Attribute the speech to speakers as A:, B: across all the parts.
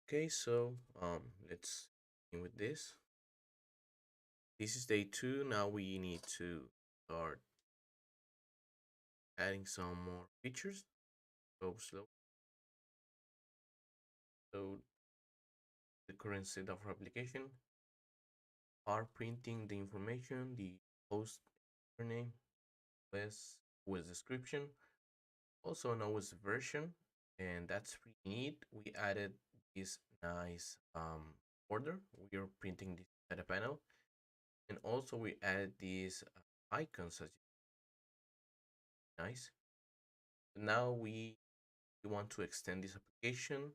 A: Okay, so let's begin with this. This is day 2. Now we need to start adding some more features. Go slow. So the current state of our application are printing the information, the host username, with description, also an OS version, and that's pretty neat. We added this nice border. We are printing this data panel, and also we added these icons as nice. Now we want to extend this application.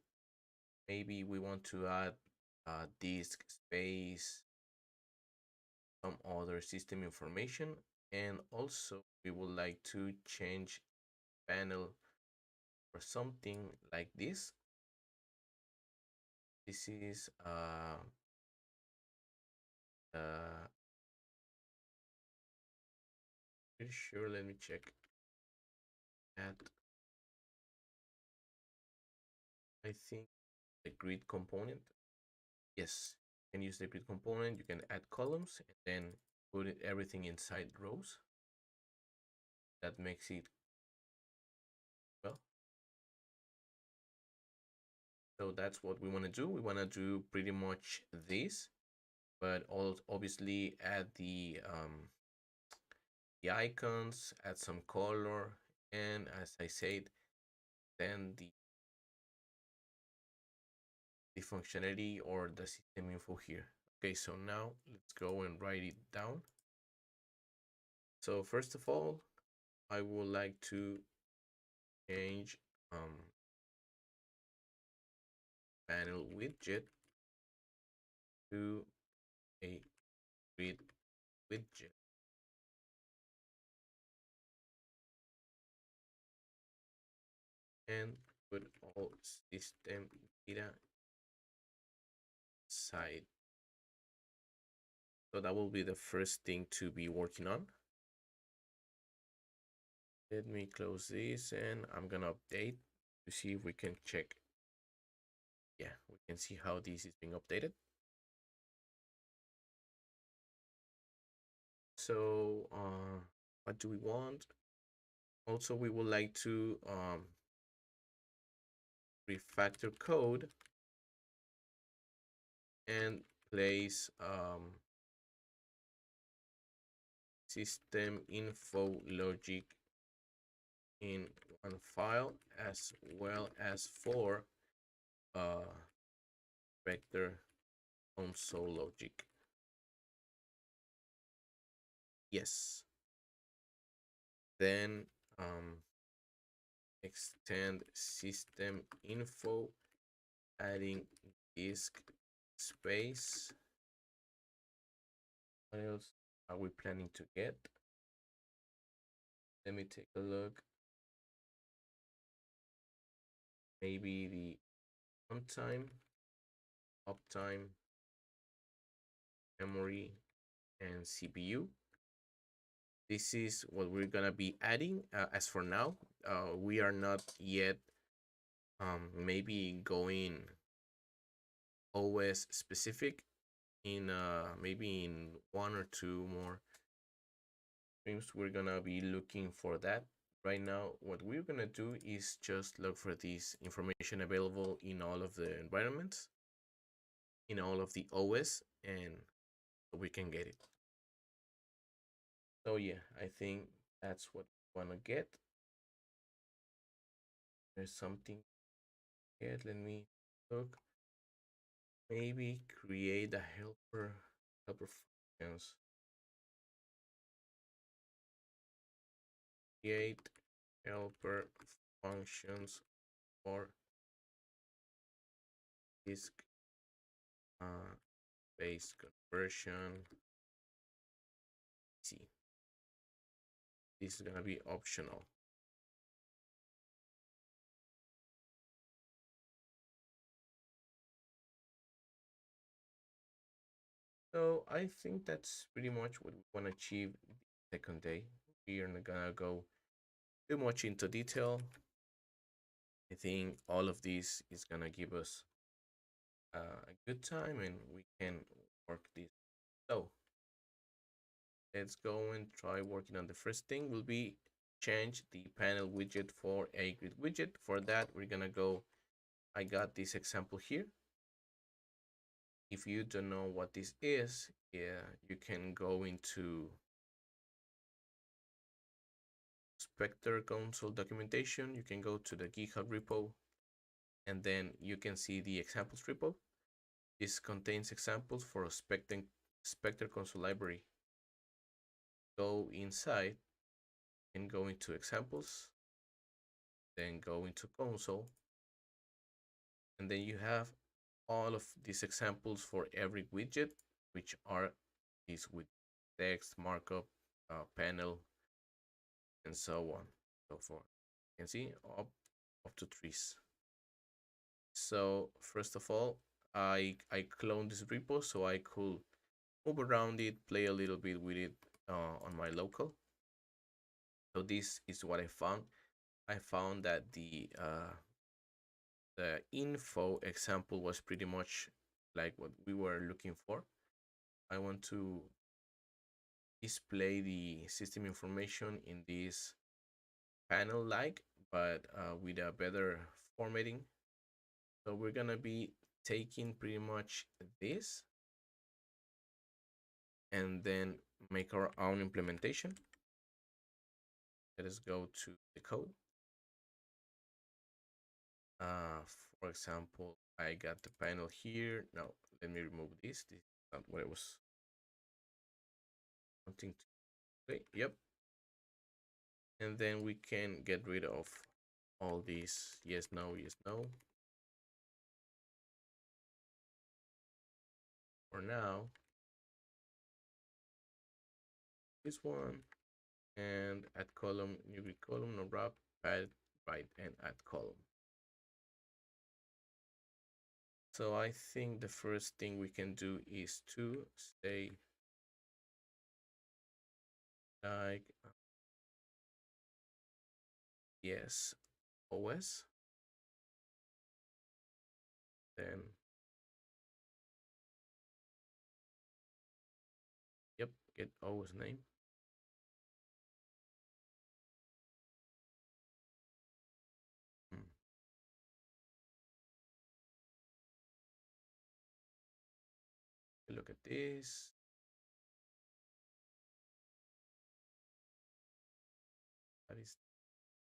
A: Maybe we want to add disk space, some other system information, and also we would like to change panel for something like this. This is pretty sure. Let me check. Add, I think, the grid component. Yes, you can use the grid component. You can add columns and then put everything inside rows. That makes it well. So that's what we want to do. We want to do pretty much this, but also obviously add the icons, add some color, and as I said, then the functionality or the system info here. Okay, so now let's go and write it down. So first of all, I would like to change panel widget to a grid widget. And put all system data side. So that will be the first thing to be working on. Let me close this and I'm gonna update to see if we can check. Yeah, we can see how this is being updated. So what do we want? Also, we would like to refactor code and place system info logic in one file as well as for vector console logic. Yes. Then extend system info, adding disk space. What else are we planning to get? Let me take a look. Maybe the runtime, uptime, memory, and CPU. This is what we're gonna be adding. As for now, we are not yet maybe going OS specific in maybe in 1 or 2 more streams. We're gonna be looking for that. Right now, what we're gonna do is just look for this information available in all of the environments, in all of the OS, and we can get it. So yeah, I think that's what we wanna get. There's something yet. Let me look. Maybe create a helper functions. Create helper functions for disk base conversion. See, this is gonna be optional. So I think that's pretty much what we want to achieve the second day. We are not gonna go too much into detail. I think all of this is gonna give us a good time and we can work this. So let's go and try working on the first thing will be change the panel widget for a grid widget. For that, we're gonna go, I got this example here. If you don't know what this is, yeah, you can go into Spectre console documentation. You can go to the GitHub repo and then you can see the examples repo. This contains examples for a Spectre console library. Go inside and go into examples, then go into console, and then you have all of these examples for every widget, which are these with text, markup, panel, and so on, so forth. You can see up to trees. So first of all, I cloned this repo so I could move around it, play a little bit with it on my local. So this is what I found. I found that the info example was pretty much like what we were looking for. I want to display the system information in this panel like, but with a better formatting. So we're gonna be taking pretty much this and then make our own implementation. Let us go to the code. For example, I got the panel here. Now let me remove this. This is not what I was wanting to say. Yep. And then we can get rid of all these yes, no, yes, no. For now, this one and add column, new grid column, no wrap, add right, and add column. So I think the first thing we can do is to say like yes, OS, then yep, get OS name. Hmm. Look at this. That is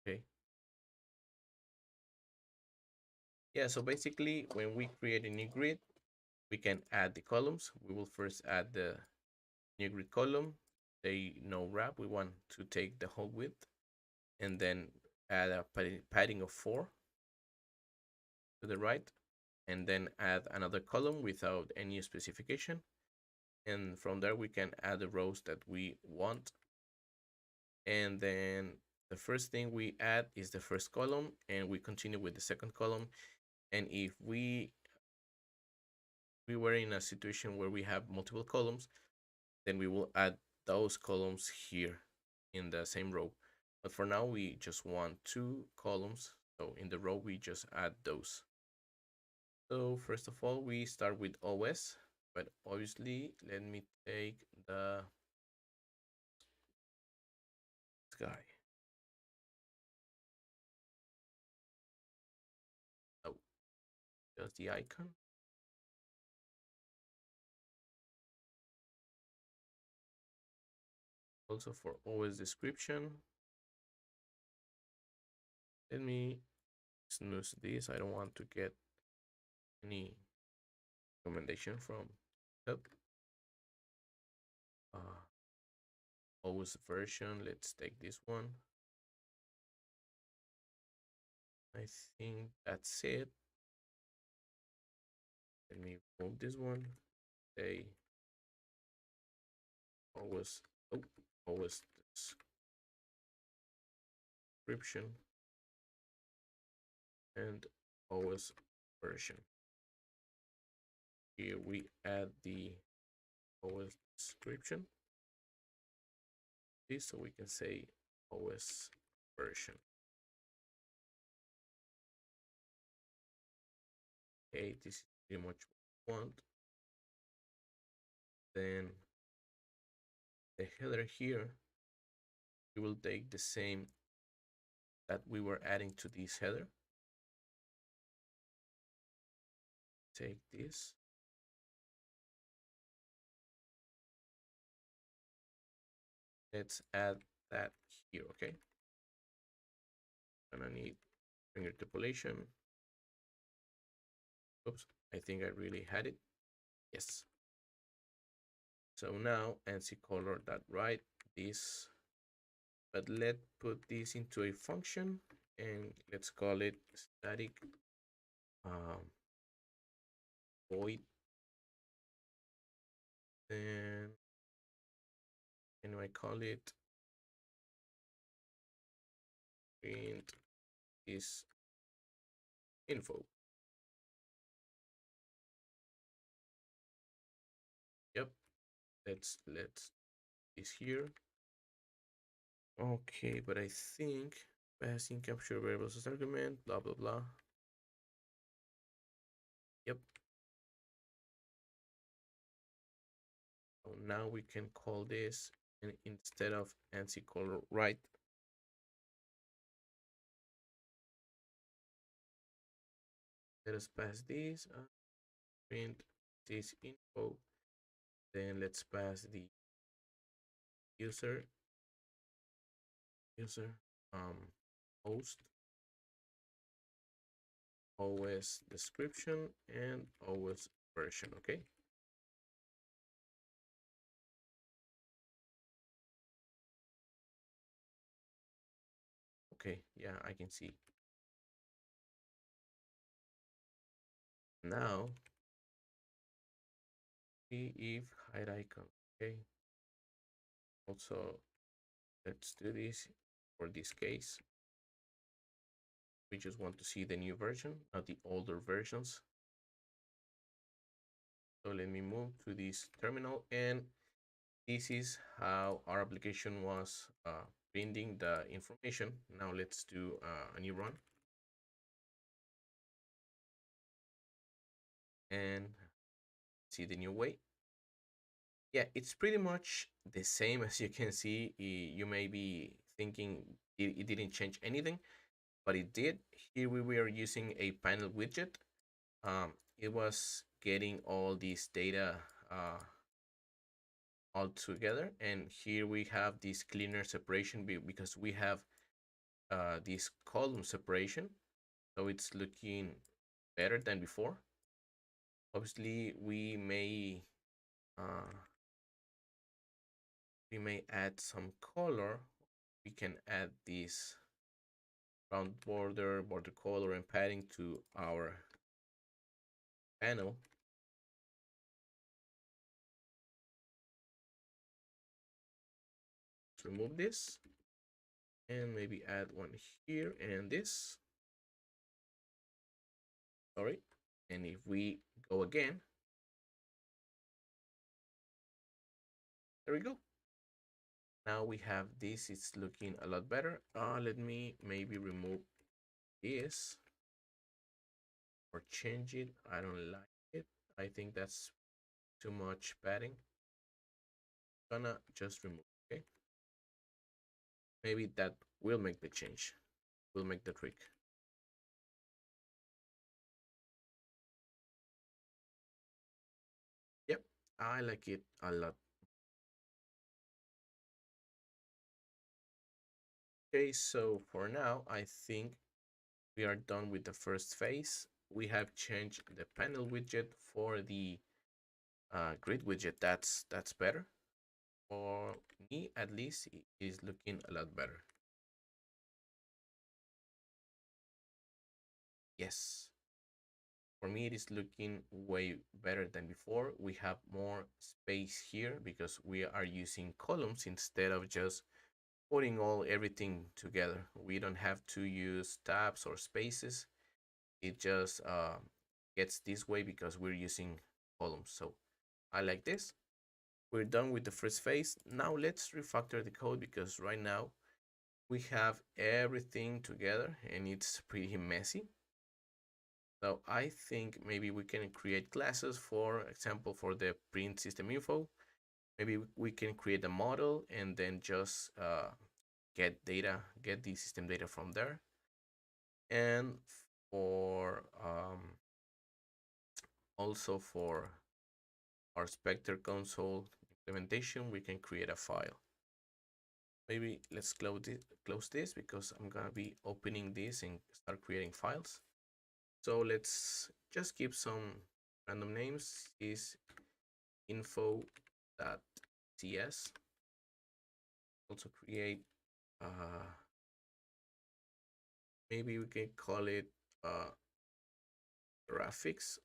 A: okay. Yeah, so basically when we create a new grid, we can add the columns. We will first add the new grid column. They no wrap. We want to take the whole width and then add a padding of 4 to the right, and then add another column without any specification. And from there we can add the rows that we want. And then the first thing we add is the first column, and we continue with the second column. And if we were in a situation where we have multiple columns, then we will add those columns here in the same row. But for now, we just want 2 columns. So in the row, we just add those. So first of all, we start with OS, but obviously, let me take the guy. Oh, just the icon. Also for OS description, let me snooze this. I don't want to get any recommendation from Github. OS version, let's take this one. I think that's it. Let me move this one. Say OS, oh, OS description and OS version. Here we add the OS description. This so we can say OS version. Okay, this is pretty much what we want. Then the header here, we will take the same that we were adding to this header. Take this. Let's add that here, okay? Gonna need interpolation. Oops, I think I really had it. Yes. So now ANSI color that right this, but let's put this into a function and let's call it static um, void. Then and I call it print is info. Yep, let's this here. Okay, but I think passing capture variables as argument, blah blah blah. Yep. So now we can call this, and instead of ANSI color right, let us pass this print this info. Then let's pass the user um host OS description and OS version. Okay. Okay, yeah, I can see. Now see if hide icon. Okay. Also, let's do this for this case. We just want to see the new version, not the older versions. So let me move to this terminal, and this is how our application was printing the information. Now let's do a new run. And see the new way. Yeah, it's pretty much the same as you can see. You may be thinking it didn't change anything, but it did. Here we were using a panel widget. It was getting all this data all together, and here we have this cleaner separation because we have this column separation, so it's looking better than before. Obviously, uh, we may add some color. We can add this round border color and padding to our panel. Let's remove this and maybe add one here and this. Sorry. And if we go again, there we go. Now we have this. It's looking a lot better. Let me maybe remove this or change it. I don't like it. I think that's too much padding. Gonna just remove. Okay. Maybe that will make the change. Will make the trick. Yep, I like it a lot. Okay, so for now, I think we are done with the first phase. We have changed the panel widget for the grid widget. That's better. For me, at least, it is looking a lot better. Yes. For me, it is looking way better than before. We have more space here because we are using columns instead of just putting everything together. We don't have to use tabs or spaces. It just gets this way because we're using columns. So I like this. We're done with the first phase. Now let's refactor the code because right now we have everything together and it's pretty messy. So I think maybe we can create classes, for example, for the print system info. Maybe we can create a model and then just get data, get the system data from there. And for also for our Spectre console implementation, we can create a file. Maybe let's close this because I'm gonna be opening this and start creating files. So let's just give some random names. Is info.cs. Also create maybe we can call it uh, graphics.cs,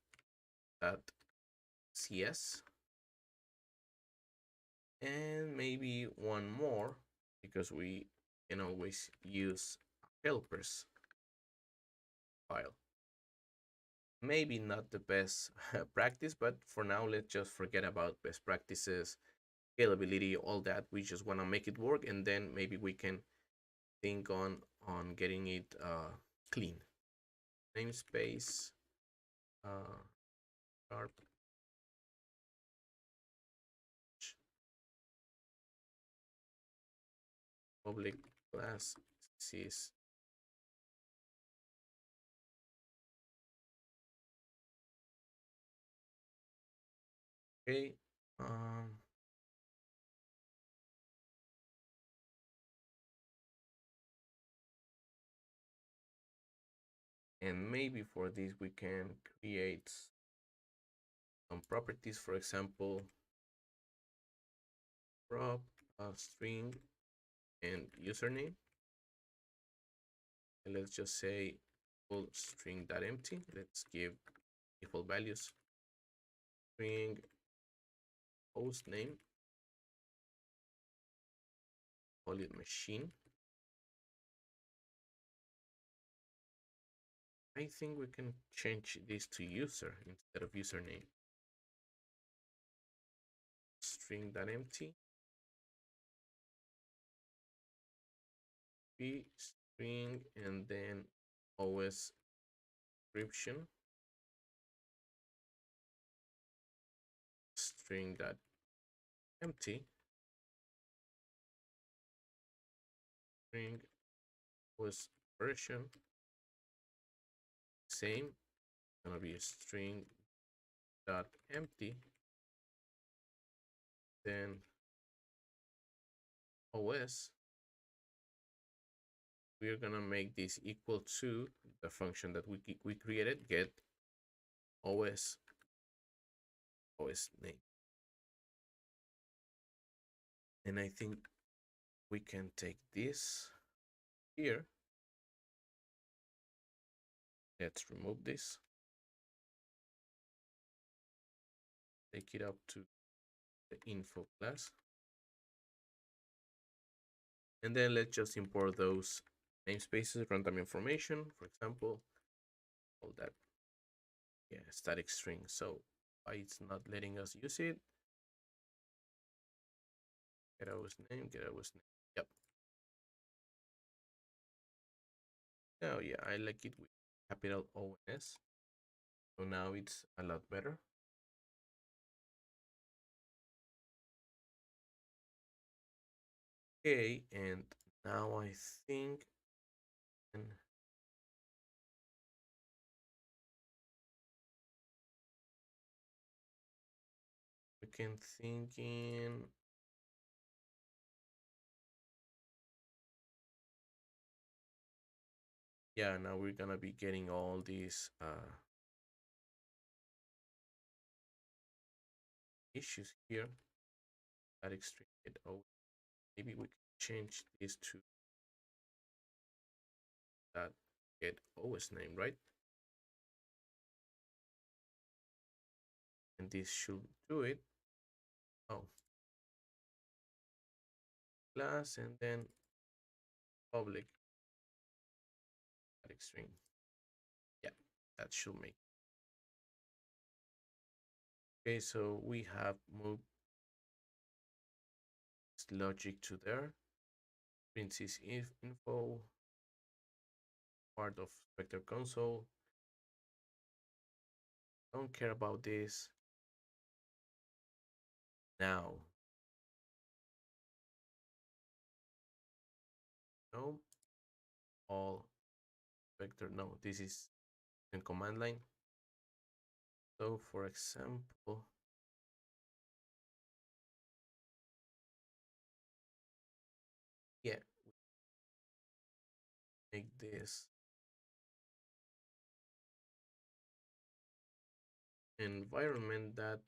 A: and maybe one more because we can always use helpers file. Maybe not the best practice, but for now let's just forget about best practices, scalability, all that. We just want to make it work, and then maybe we can think on getting it clean. Namespace sharp public class is okay. And maybe for this we can create some properties, for example prop string and username, and let's just say full string that empty. Let's give default values. String host name, call it machine. I think we can change this to user instead of username. String that empty, b string, and then OS description, string that empty, string OS version, same, gonna be a string dot empty, then OS. We're gonna make this equal to the function that we created, get OS name. And I think we can take this here. Let's remove this. Take it up to the info class. And then let's just import those namespaces, runtime information, for example, all that. Yeah, static string. So why it's not letting us use it? Get OS name, get OS name. Yep. Oh yeah, I like it with capital OS. So now it's a lot better. Okay, and now I think we can think in yeah, now we're gonna be getting all these issues here. That extreme oh, maybe we can change this to that get OS name, right? And this should do it. Oh, class and then public static string. Yeah, that should make. Okay, so we have moved logic to there. Prints is if info, part of vector console. Don't care about this now. No, all vector. No, this is in command line. So for example, yeah, make this environment that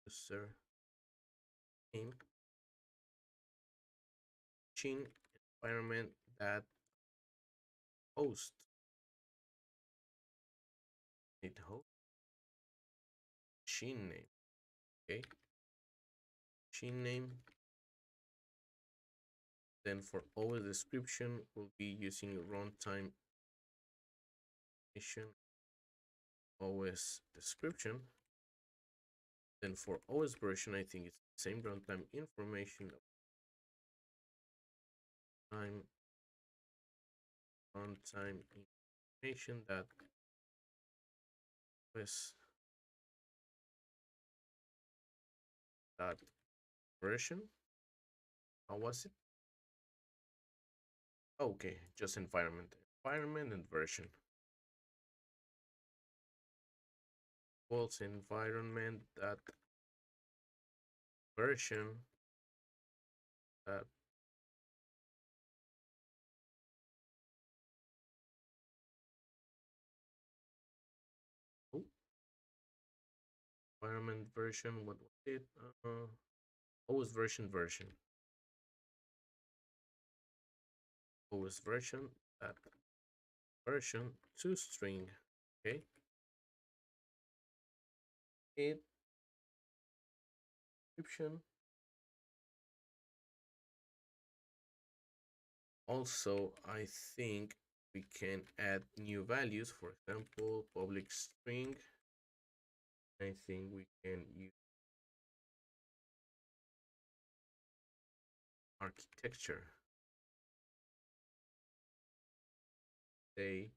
A: user name machine environment that host it host machine name. Okay, machine name. Then for OS description, we'll be using runtime mission OS description. Then for OS version, I think it's the same runtime information time runtime information that OS that version. How was it? Okay, just environment and version. Equals environment that version that oh, environment version. What was it? OS version OS version that version to string. Okay, it description. Also, I think we can add new values. For example, public string. I think we can use architecture. Say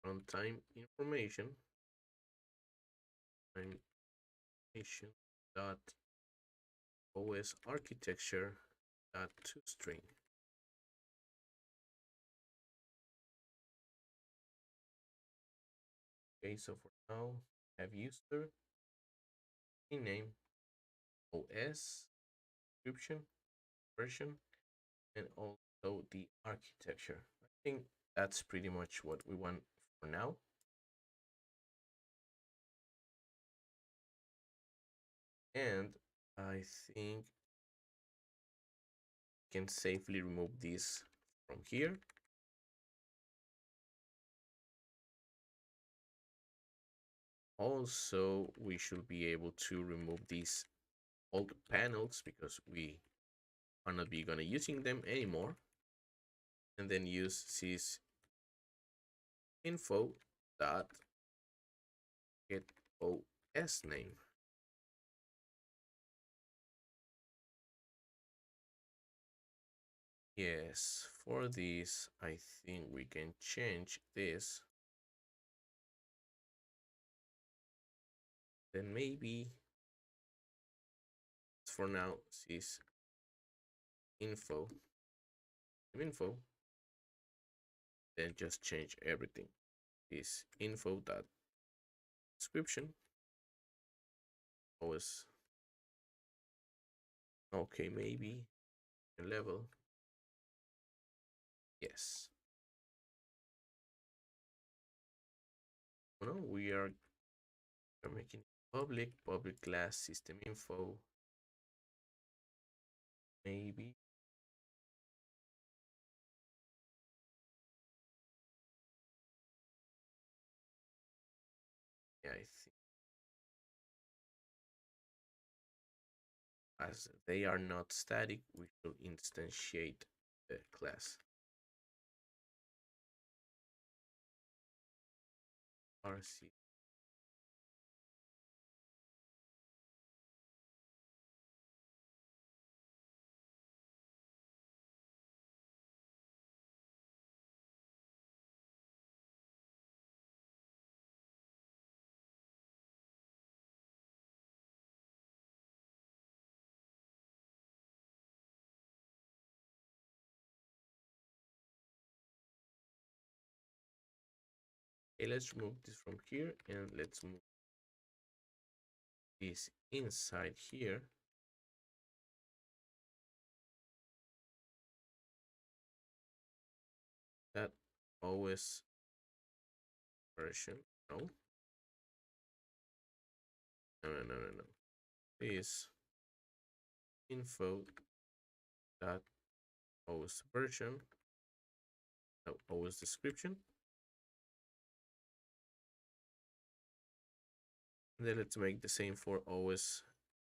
A: runtime information. Information dot OS architecture dot to string. Okay, so for now, have user name OS description version and also the architecture. I think that's pretty much what we want for now. And I think we can safely remove this from here. Also, we should be able to remove these old panels because we are not be gonna using them anymore. And then use sys info dot get OS name. Yes, for this, I think we can change this. Then maybe for now, sys info, then just change everything. This info dot description OS. Okay, maybe level. Yes. No, we are making public class system info. Maybe. Yeah, I think as they are not static, we should instantiate the class. RC Okay, let's remove this from here and let's move this inside here. That OS version. No, no. This info dot OS version, no, OS description. And then let's make the same for OS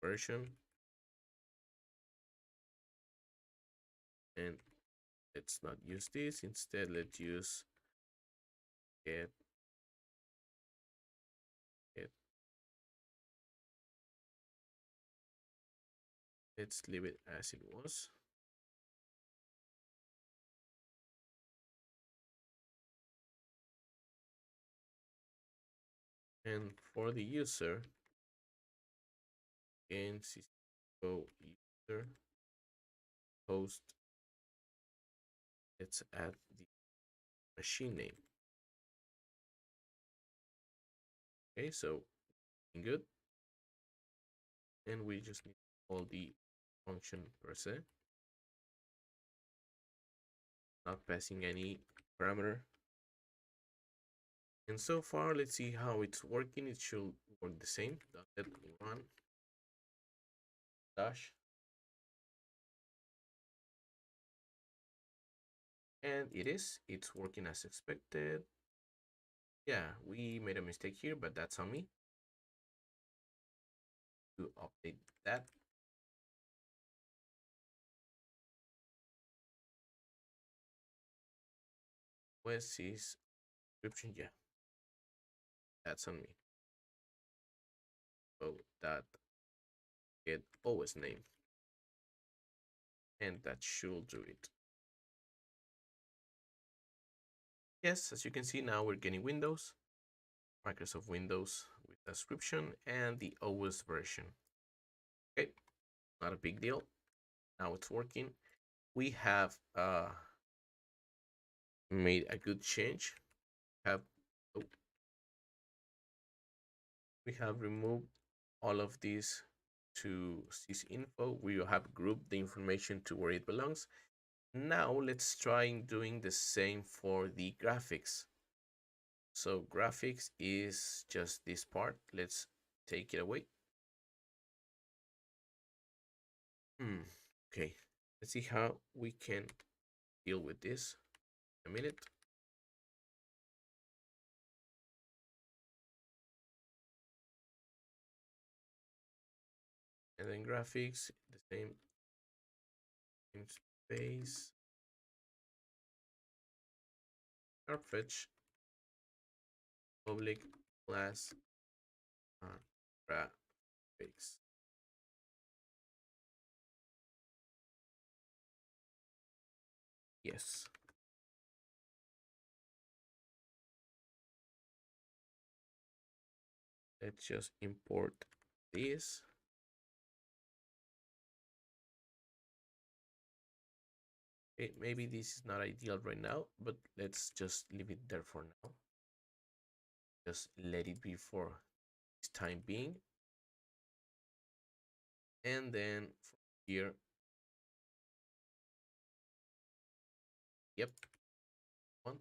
A: version. And let's not use this. Instead, let's use get it. Let's leave it as it was. And for the user, again, go user host. Let's add the machine name. Okay, so good. And we just need to call the function per se, not passing any parameter. And so far, let's see how it's working. It should work the same. Let run dash. And it's working as expected. Yeah, we made a mistake here, but that's on me to update that. OS is description, yeah, that's on me. So that get OS name, and that should do it. Yes, as you can see now we're getting Windows, Microsoft Windows with description and the OS version. Okay, not a big deal. Now it's working. We have made a good change. Have oh, we have removed all of these to sysinfo. We have grouped the information to where it belongs. Now let's try doing the same for the graphics. So graphics is just this part. Let's take it away. Okay, let's see how we can deal with this in a minute. And then graphics, the same space, fetch public class graphics. Yes. Let's just import this. Okay, maybe this is not ideal right now, but let's just leave it there for now. Just let it be for this time being. And then from here, yep, want.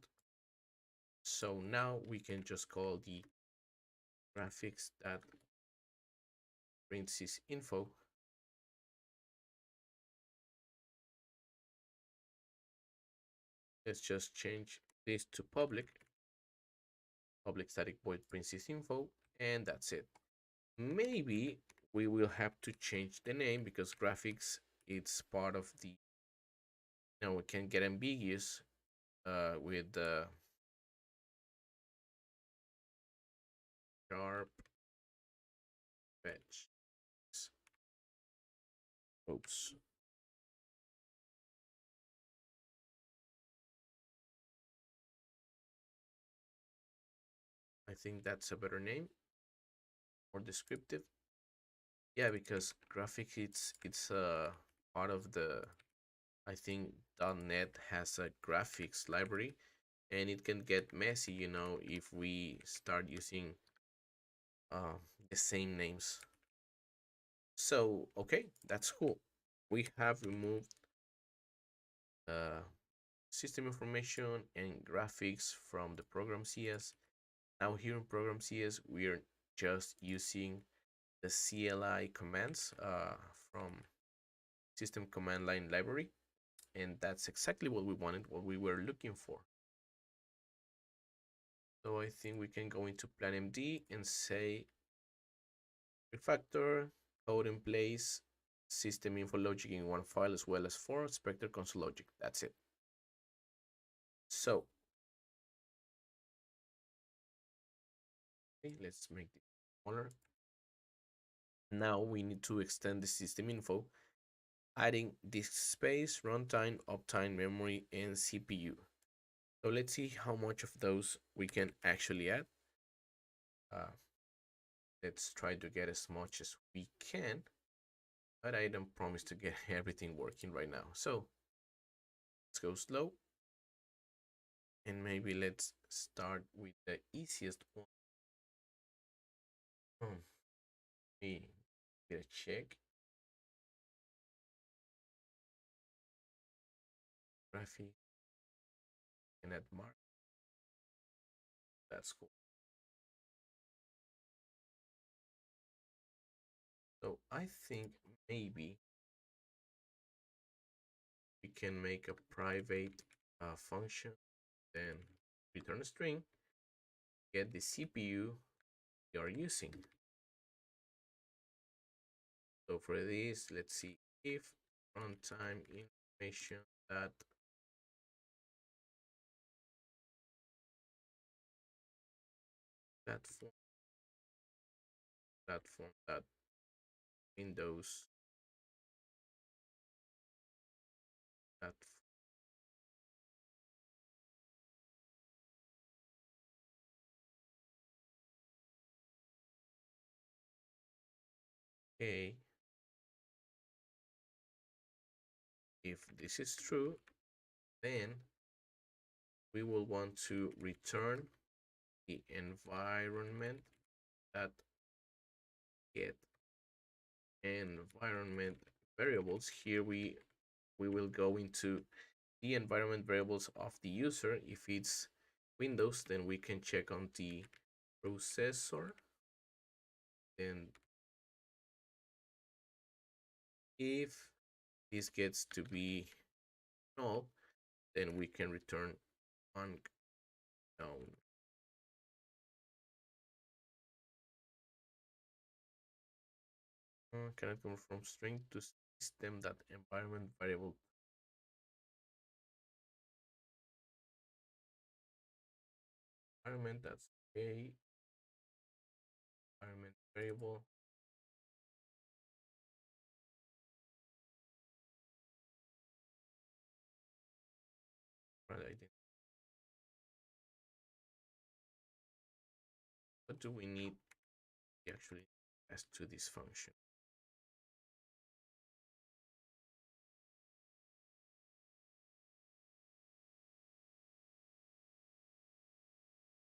A: So now we can just call the graphics that prints this info. Let's just change this to public static void prints this info, and that's it. Maybe we will have to change the name because graphics it's part of the, it can get ambiguous with the sharp fetch. Oops. I think that's a better name, more descriptive. Yeah, because graphics it's part of the, I think .NET has a graphics library, and it can get messy, if we start using uh, the same names. So okay, that's cool. We have removed system information and graphics from the program CS. Now here in program CS, we are just using the CLI commands from system command line library, and that's exactly what we wanted, what we were looking for. So I think we can go into planmd and say refactor, code in place, system info logic in one file as well as for Spectre console logic. That's it. So okay, let's make this smaller. Now we need to extend the system info, adding disk space, runtime, uptime, memory, and CPU. So let's see how much of those we can actually add. Uh, let's try to get as much as we can, but I don't promise to get everything working right now. So let's go slow, and maybe let's start with the easiest one. We get a check. Graphic and add mark. That's cool. So I think maybe we can make a private function, then return a string, get the CPU you are using. So for this, let's see if runtime information that platform that Windows that okay. If this is true, then we will want to return the environment that get environment variables. Here we will go into the environment variables of the user. If it's Windows, then we can check on the processor. Then if this gets to be null, then we can return unknown. Cannot convert from string to system that environment variable. Environment, that's a environment variable. Right, what do we need actually as to this function?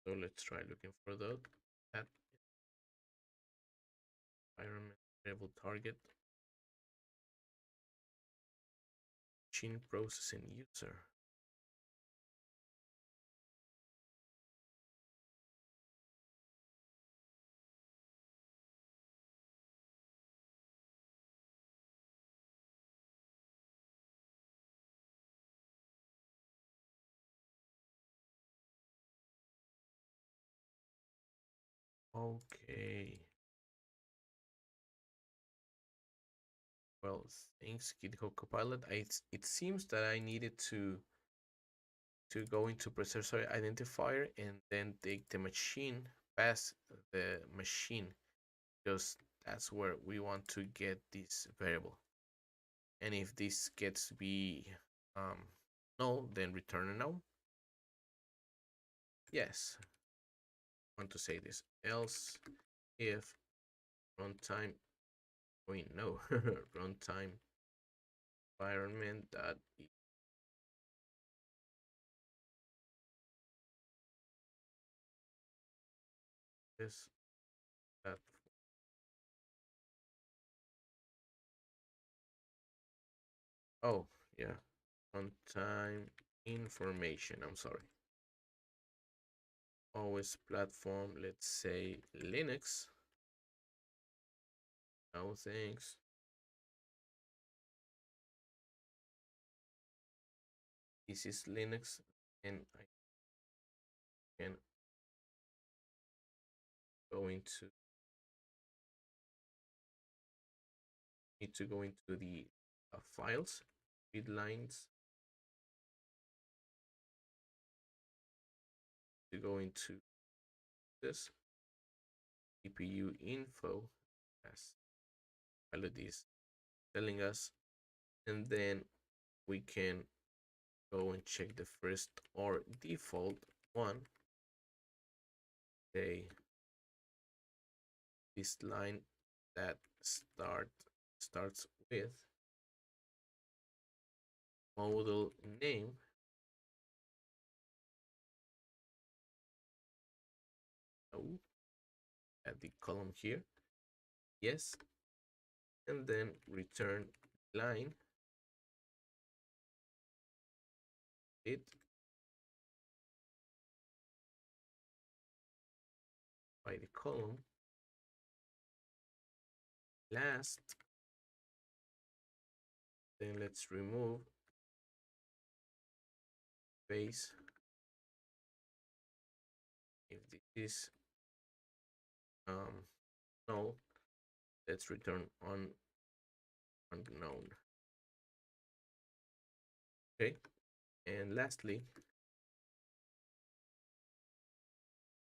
A: So let's try looking for that environment variable target machine processing user. Okay. Well, thanks GitHub Copilot. It seems that I needed to go into processor identifier and then take the machine past the machine, because that's where we want to get this variable. And if this gets to be null, then return a null. Yes, I want to say this. Else if runtime, wait, no, runtime environment that This that oh yeah, runtime information. I'm sorry. OS platform. Let's say Linux. No thanks. This is Linux, and I can go into need to go into the files, read lines, to go into this CPU info as melodies telling us, and then we can go and check the first or default one. Say this line that starts with model name. Oh, at the column here, yes, and then return line it by the column last. Then let's remove base if this is null. Let's return on unknown. Okay, and lastly,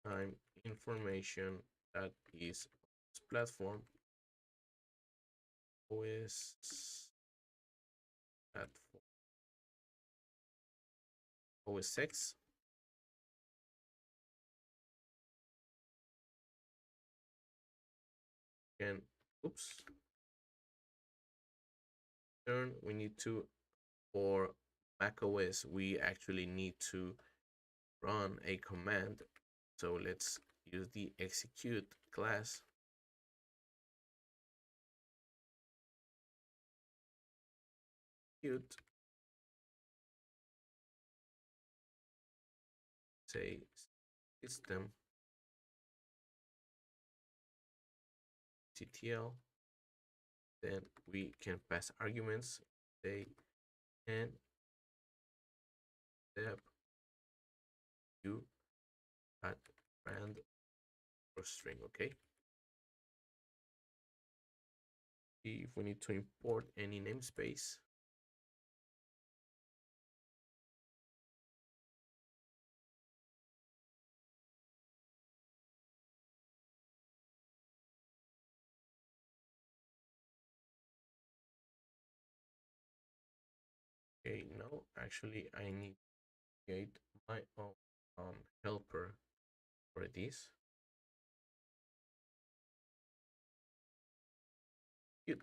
A: time information that is platform OS platform OS X, and oops, turn we need to, for Mac OS we actually need to run a command, so let's use the execute class. Execute, say system ctl, then we can pass arguments, say and step you at rand or string. Okay, see if we need to import any namespace. Okay, no, actually I need to create my own helper for this. Good.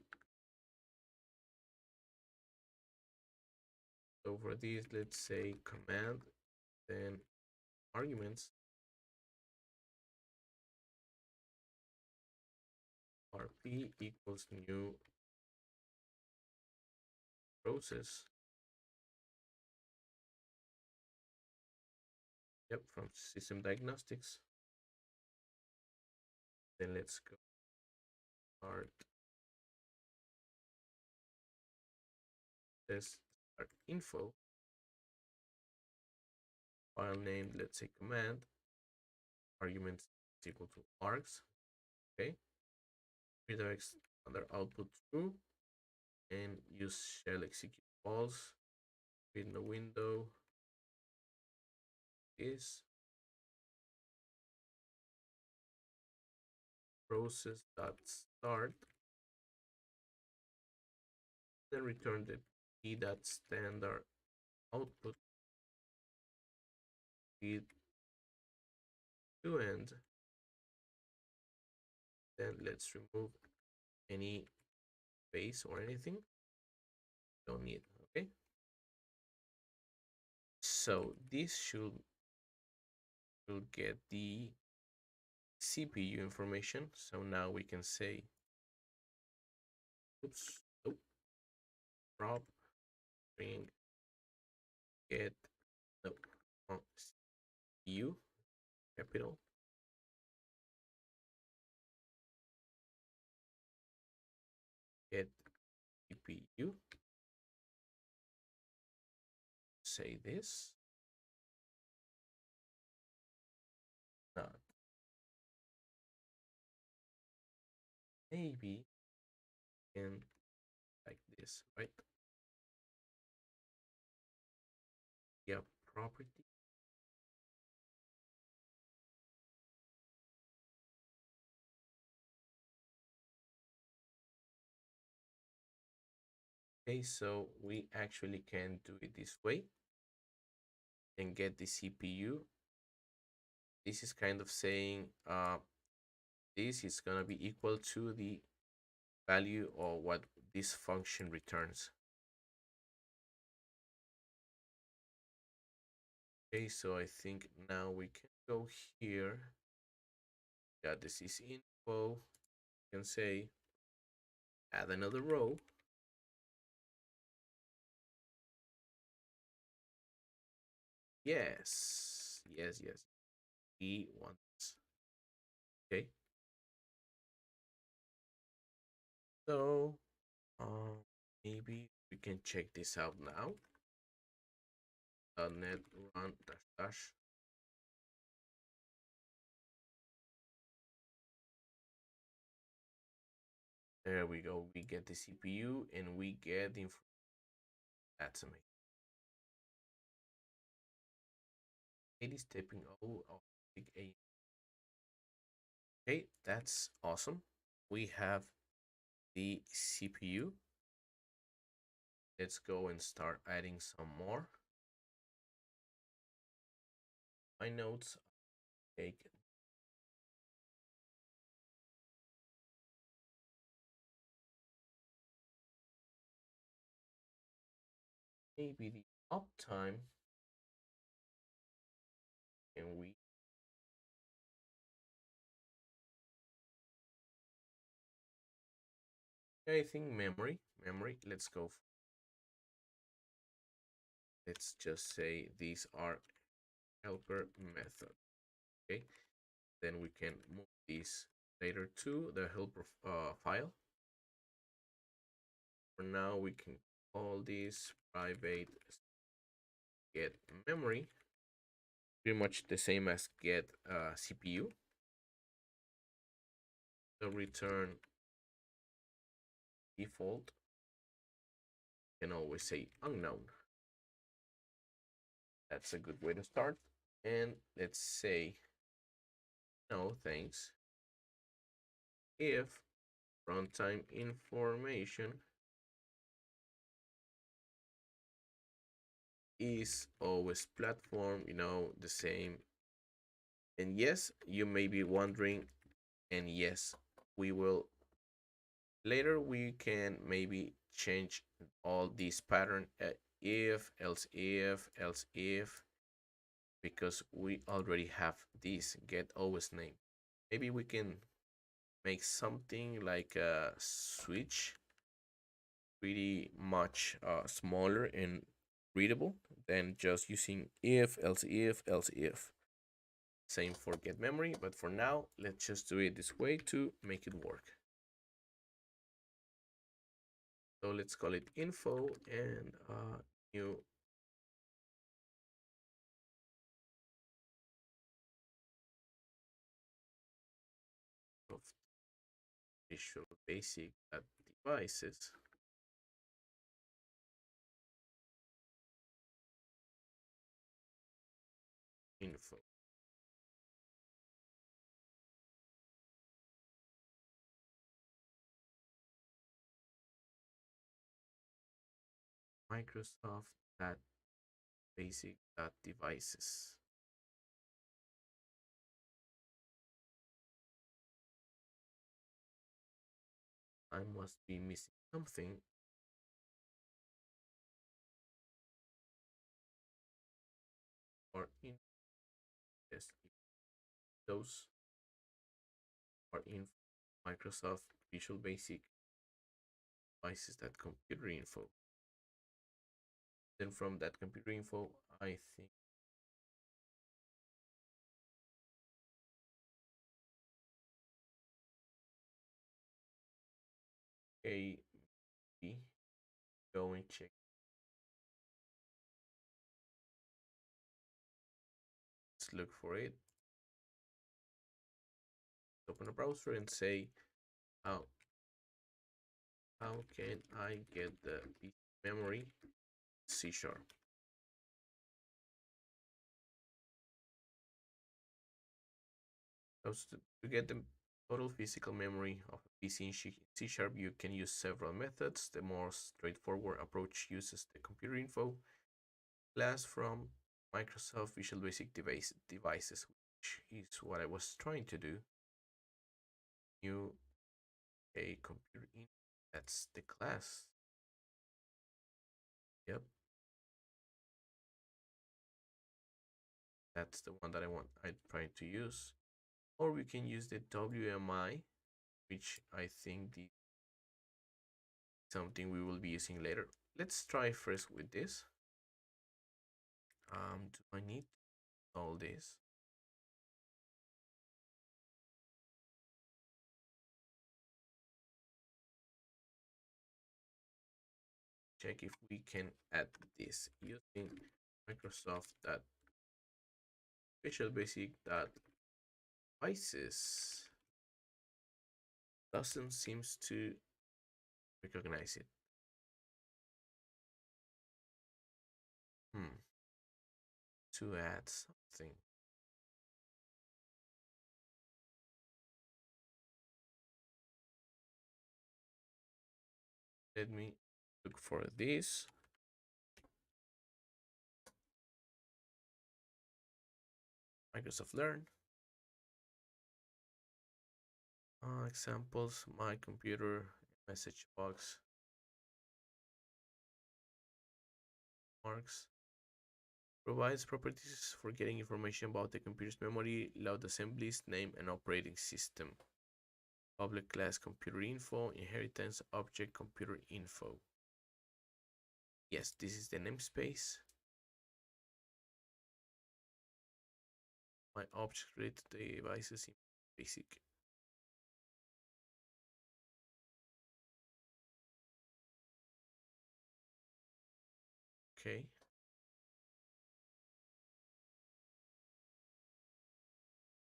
A: So for this, let's say command, then arguments rp equals new process. Yep, from system diagnostics. Then let's go start this start info. File name, let's say command. Arguments is equal to args. Okay. Redirects under output true and use shell execute false. In the window is process.start, then return the p.standard output feed to end. Then let's remove any base or anything. Don't need. Okay. So this should get the CPU information. So now we can say, oops, oh, prob string get no CPU capital get CPU. Say this. Not maybe and like this, right? Yeah, property. Okay, so we actually can do it this way and get the CPU. This is kind of saying this is gonna be equal to the value or what this function returns. Okay, so I think now we can go here. Yeah, this is info. You can say add another row. Yes, yes, yes. We want this. Okay, so maybe we can check this out now. Net run dash dash. There we go. We get the CPU and we get the info. That's amazing. 80 stepping O of big A. Okay, that's awesome. We have the CPU. Let's go and start adding some more. My notes take maybe the uptime, and we I think memory. Let's go. Let's just say these are helper method. Okay, then we can move this later to the helper file. For now, we can call this private get memory, pretty much the same as get CPU. So return default. You can always say unknown. That's a good way to start. And let's say no thanks if runtime information is always platform, the same. And yes, you may be wondering, and yes, we will later we can maybe change all these pattern if else if because we already have this get always name. Maybe we can make something like a switch pretty much smaller and readable than just using if else if. Same for get memory, but for now let's just do it this way to make it work. So let's call it info and new of Visual Basic devices info. Microsoft that basic devices. I must be missing something. Or in yes, those or in Microsoft Visual Basic devices that computer info. Then from that computer info, I think a go and check. Let's look for it. Open a browser and say, how can I get the memory C sharp? To get the total physical memory of a PC in C sharp, you can use several methods. The more straightforward approach uses the computer info class from Microsoft Visual Basic devices, which is what I was trying to do. New a computer info. That's the class. Yep, that's the one that I'm trying to use. Or we can use the WMI, which I think the something we will be using later. Let's try first with this. Do I need all this? Check if we can add this using Microsoft that Visual Basic that devices doesn't seems to recognize it. To add something. Let me look for this. Microsoft Learn. Examples, my computer, message box, marks. Provides properties for getting information about the computer's memory, load assemblies, name, and operating system. Public class computer info, inheritance object computer info. Yes, this is the namespace. My object related to the devices in basic. Okay.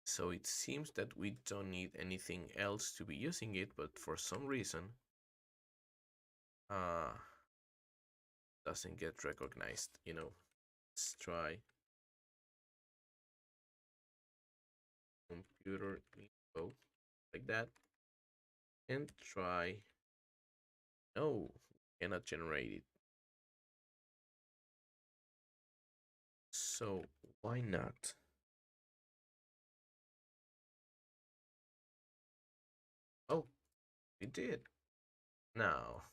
A: So it seems that we don't need anything else to be using it, but for some reason, doesn't get recognized. Let's try computer info like that and try. No, cannot generate it. So why not? Oh, we did. Now,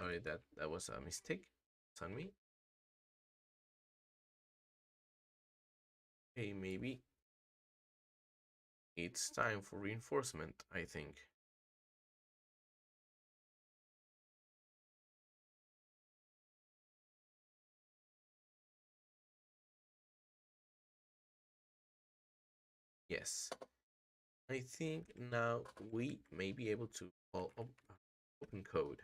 A: sorry, that was a mistake. It's on me. Hey, maybe it's time for reinforcement, I think. Yes, I think now we may be able to call up open code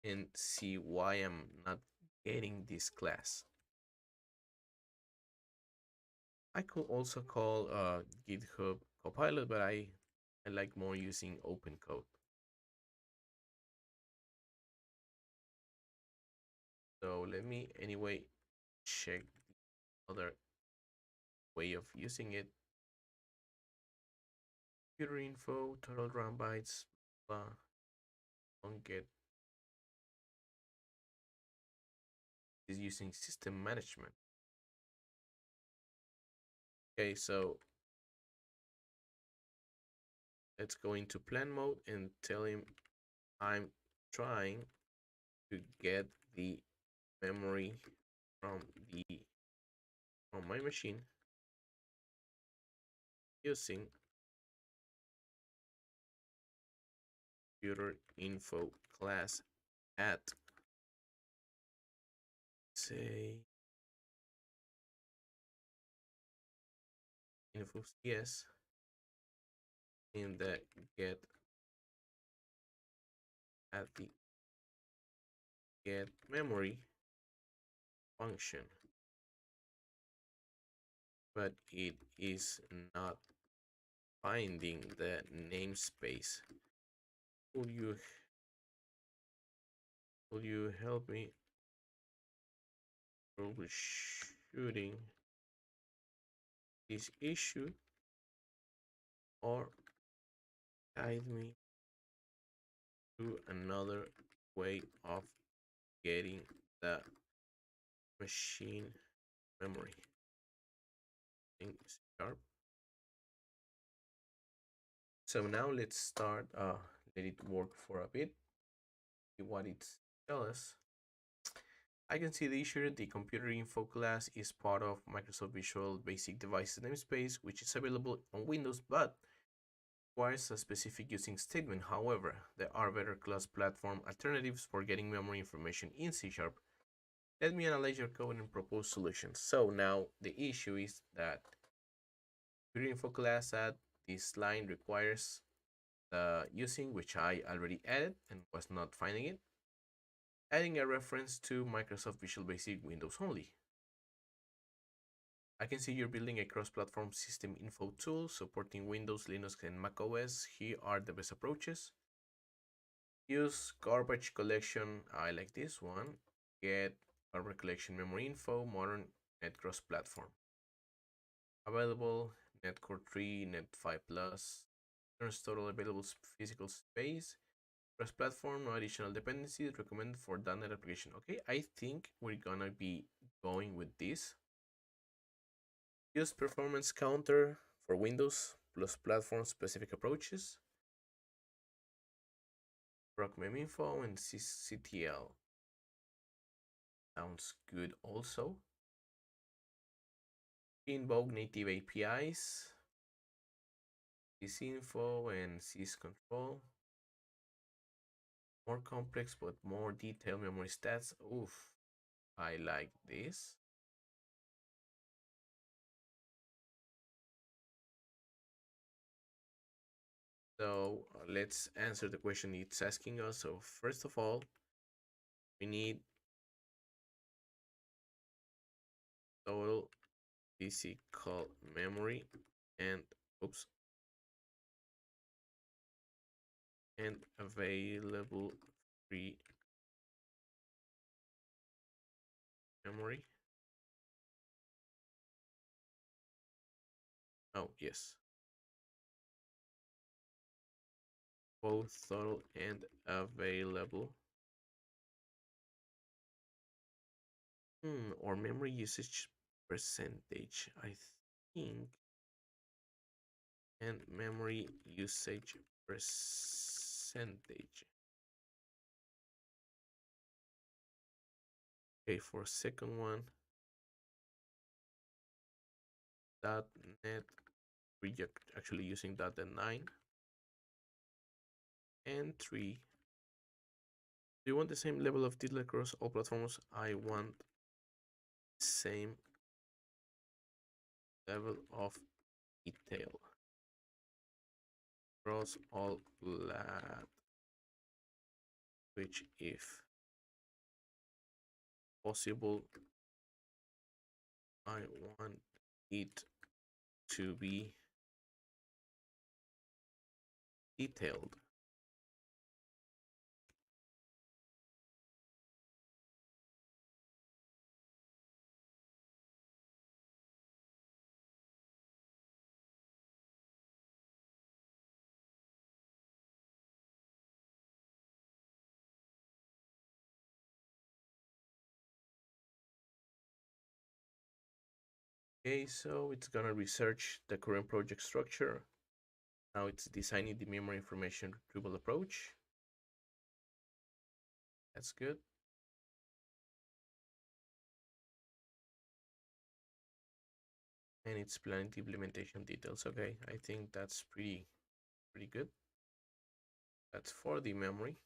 A: and see why I'm not getting this class. I could also call GitHub Copilot, but I like more using open code. So let me anyway check the other way of using it. Computer info, total RAM bytes, blah, don't get is using system management. Okay, so let's go into plan mode and tell him I'm trying to get the memory from my machine using computer info class at, say, info cs in the get at the get memory function, but it is not finding the namespace. Will you help me troubleshooting this issue, or guide me to another way of getting the machine memory in sharp? So now let's start, let it work for a bit, see what it tells us. I can see the issue. The computer info class is part of Microsoft Visual Basic Devices namespace, which is available on Windows, but requires a specific using statement. However, there are better class platform alternatives for getting memory information in C#. Let me analyze your code and propose solutions. So now the issue is that computer info class at this line requires the using, which I already added and was not finding it, adding a reference to Microsoft Visual Basic Windows only. I can see you're building a cross-platform system info tool supporting Windows, Linux, and macOS. Here are the best approaches. Use garbage collection. I like this one. Get garbage collection memory info, modern net cross-platform. Available net core 3, net 5 plus. Turns total available physical space. Cross-platform, no additional dependencies. Recommended for .NET application. Okay, I think we're gonna be going with this. Use performance counter for Windows plus platform specific approaches. Proc meminfo and CTL. Sounds good also. Invoke native APIs. Sysinfo and syscontrol. More complex but more detailed memory stats. Oof, I like this. So let's answer the question it's asking us. So first of all, we need total physical memory and oops, and available free memory. Oh yes, both total and available. Or memory usage percentage, I think, and memory usage percentage. Okay, for second one, .NET, we're actually using .NET 9 and 3. Do you want the same level of detail across all platforms? I want same level of detail across all plat, which if possible, I want it to be detailed. Okay, so it's gonna research the current project structure. Now it's designing the memory information retrieval approach. That's good. And it's planning the implementation details. Okay, I think that's pretty good. That's for the memory.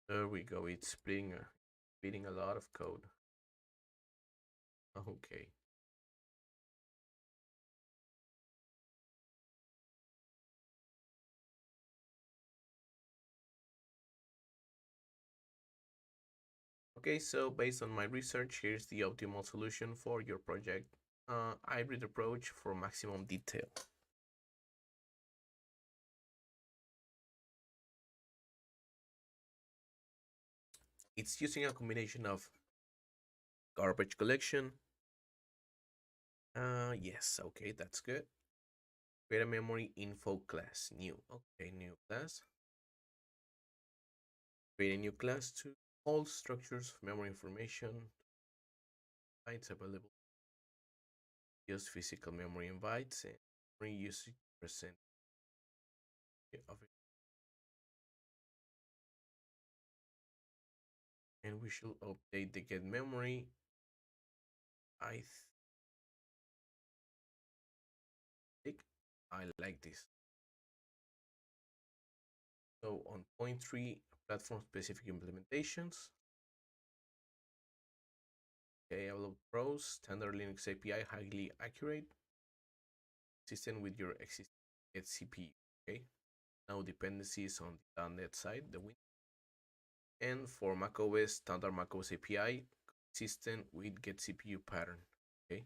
A: There we go. It's splitting a lot of code. Okay. Okay, so based on my research, here's the optimal solution for your project. Hybrid approach for maximum detail. It's using a combination of garbage collection. Yes, okay, that's good. Create a memory info class, new. Okay, new class. Create a new class to all structures of memory information. Bytes available. Use physical memory in bytes and memory usage percent of it. And we should update the get memory. I think I like this. So on point 3, platform specific implementations. Okay, upload pros, standard Linux API, highly accurate, consistent with your existing CPU. Okay, now dependencies on the .NET side, the Win. And for macOS, standard macOS API, consistent with get CPU pattern. Okay,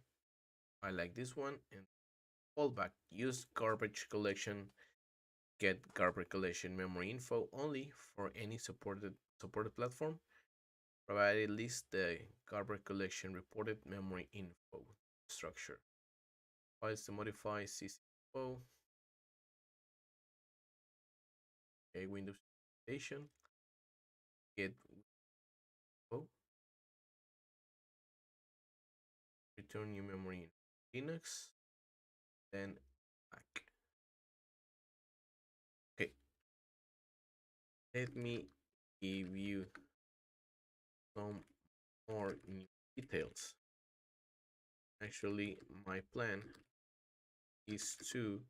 A: I like this one. And fallback, use garbage collection, get garbage collection memory info only for any supported platform. Provided list the garbage collection reported memory info structure. Files to modify system info. Okay, Windows implementation. Get info. Return new memory in Linux. Then Mac. Okay, let me give you some more new details. Actually, my plan is to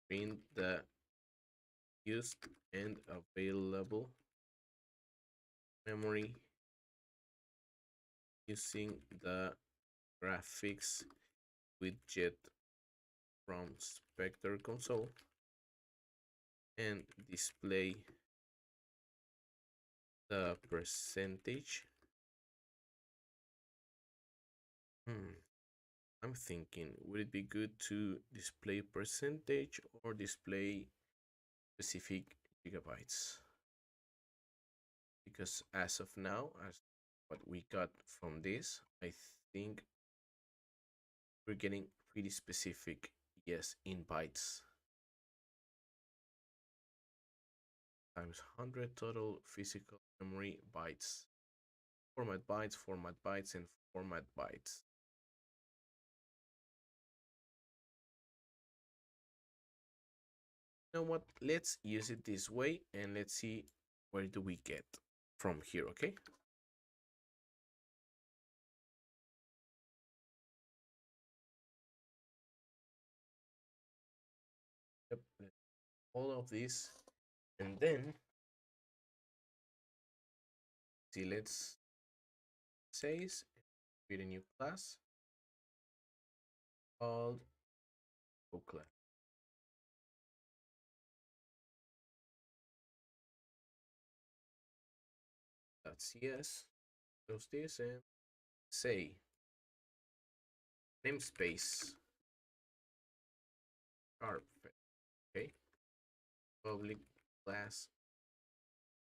A: print the used and available memory using the graphics widget from Spectre console and display the percentage. I'm thinking, would it be good to display percentage or display specific gigabytes? Because as of now, as what we got from this, I think we're getting pretty specific, yes, in bytes. Times 100 total physical memory bytes. Format bytes, and format bytes. You know what? Let's use it this way and let's see where do we get from here, okay? Yep, all of this, and then see, let's say create a new class called class. That's yes. Close this and say namespace carpet. Okay, public class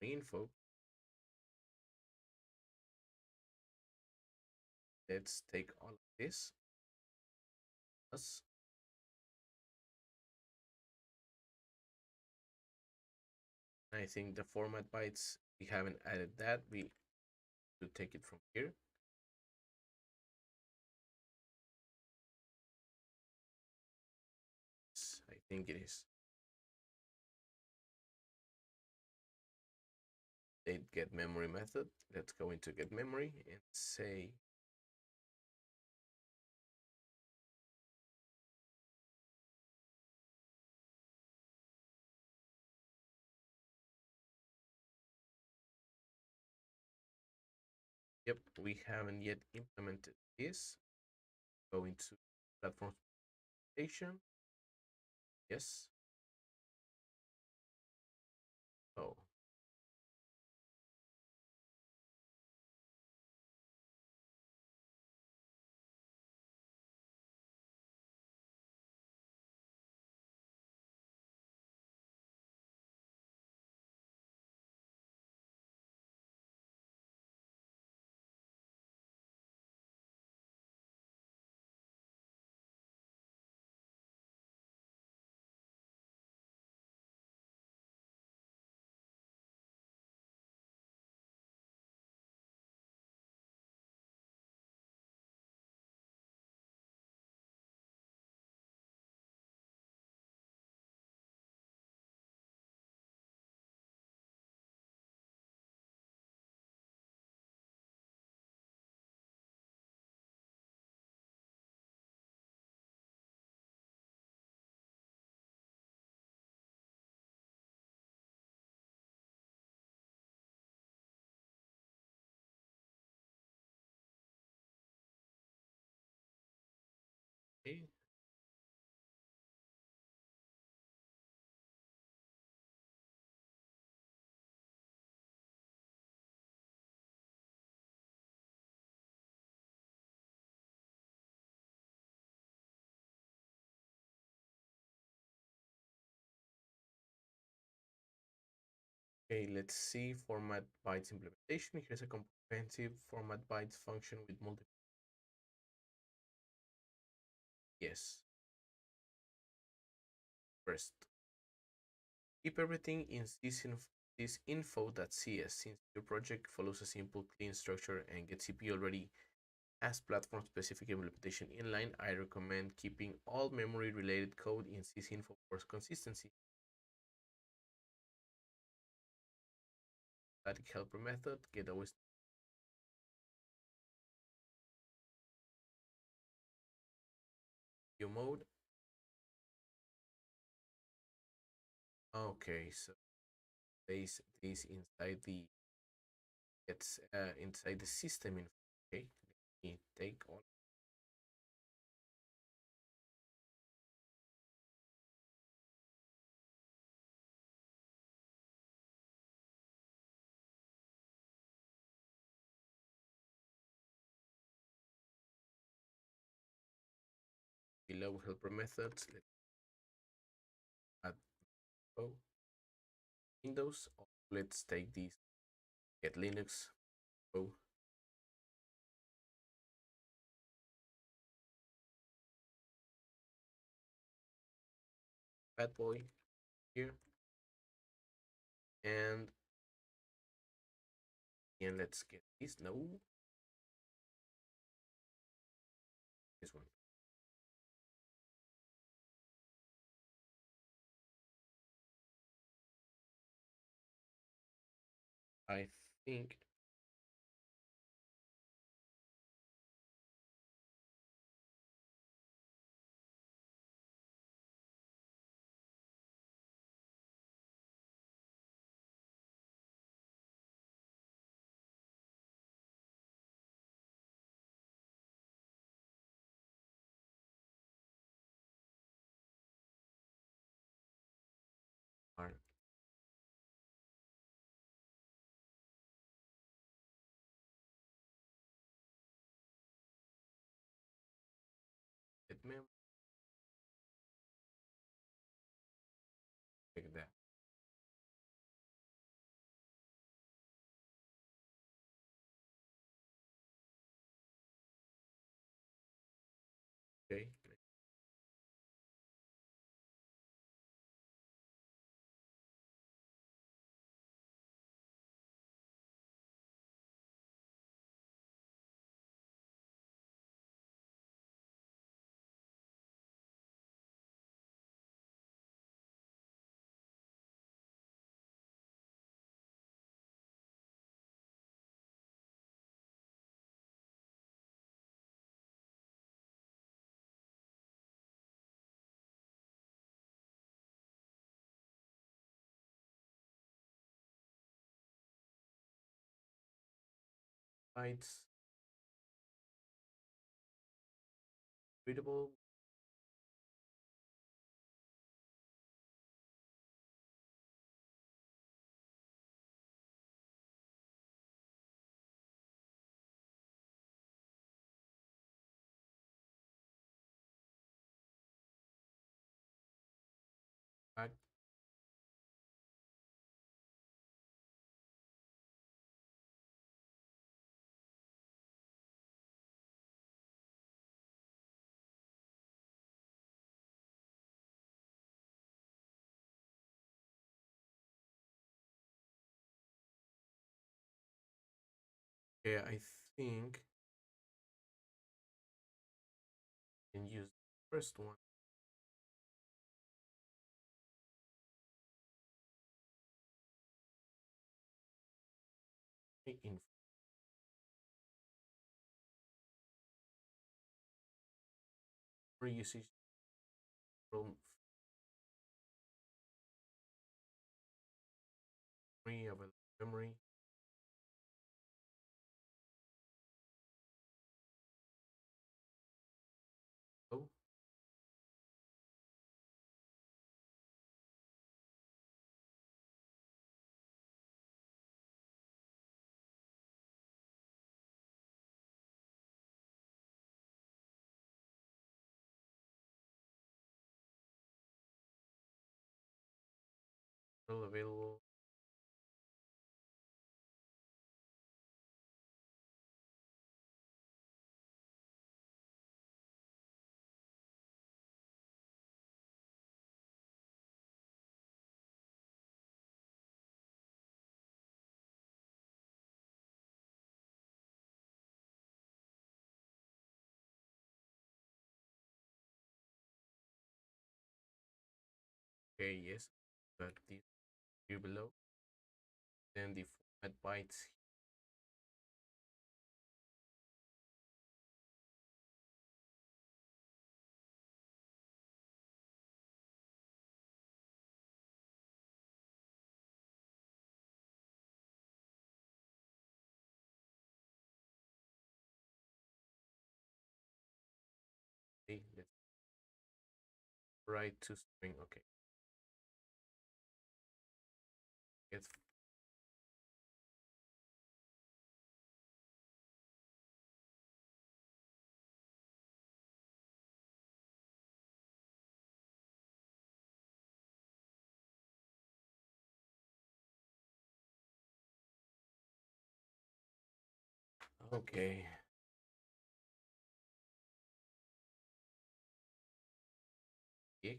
A: info. Let's take all of this. Plus, I think the format bytes, we haven't added that. We should take it from here. I think it is. get memory method. Let's go into get memory and say yep, we haven't yet implemented this. Go into platform specification. Yes. Oh, okay. Okay, let's see format bytes implementation. Here's a comprehensive format bytes function with multiple. Yes. First, keep everything in this info.cs. Since your project follows a simple, clean structure and gets CPU already as platform-specific implementation inline, I recommend keeping all memory-related code in sysinfo for consistency. Static helper method, get always view mode. Okay, so place this inside the it's inside the system info. Okay, let me take all below helper methods. Let's add oh, Windows. Let's take this get Linux. Oh, bad boy here, and let's get this. No, this one. I think are get mem like that. Okay, bytes readable. Back. Okay, I think I can use the first one. In free usage from free available memory. Oh, still available. Okay, yes, got this here below. Then the format bytes. Okay, let's write to string. Okay, it's okay. Yeah,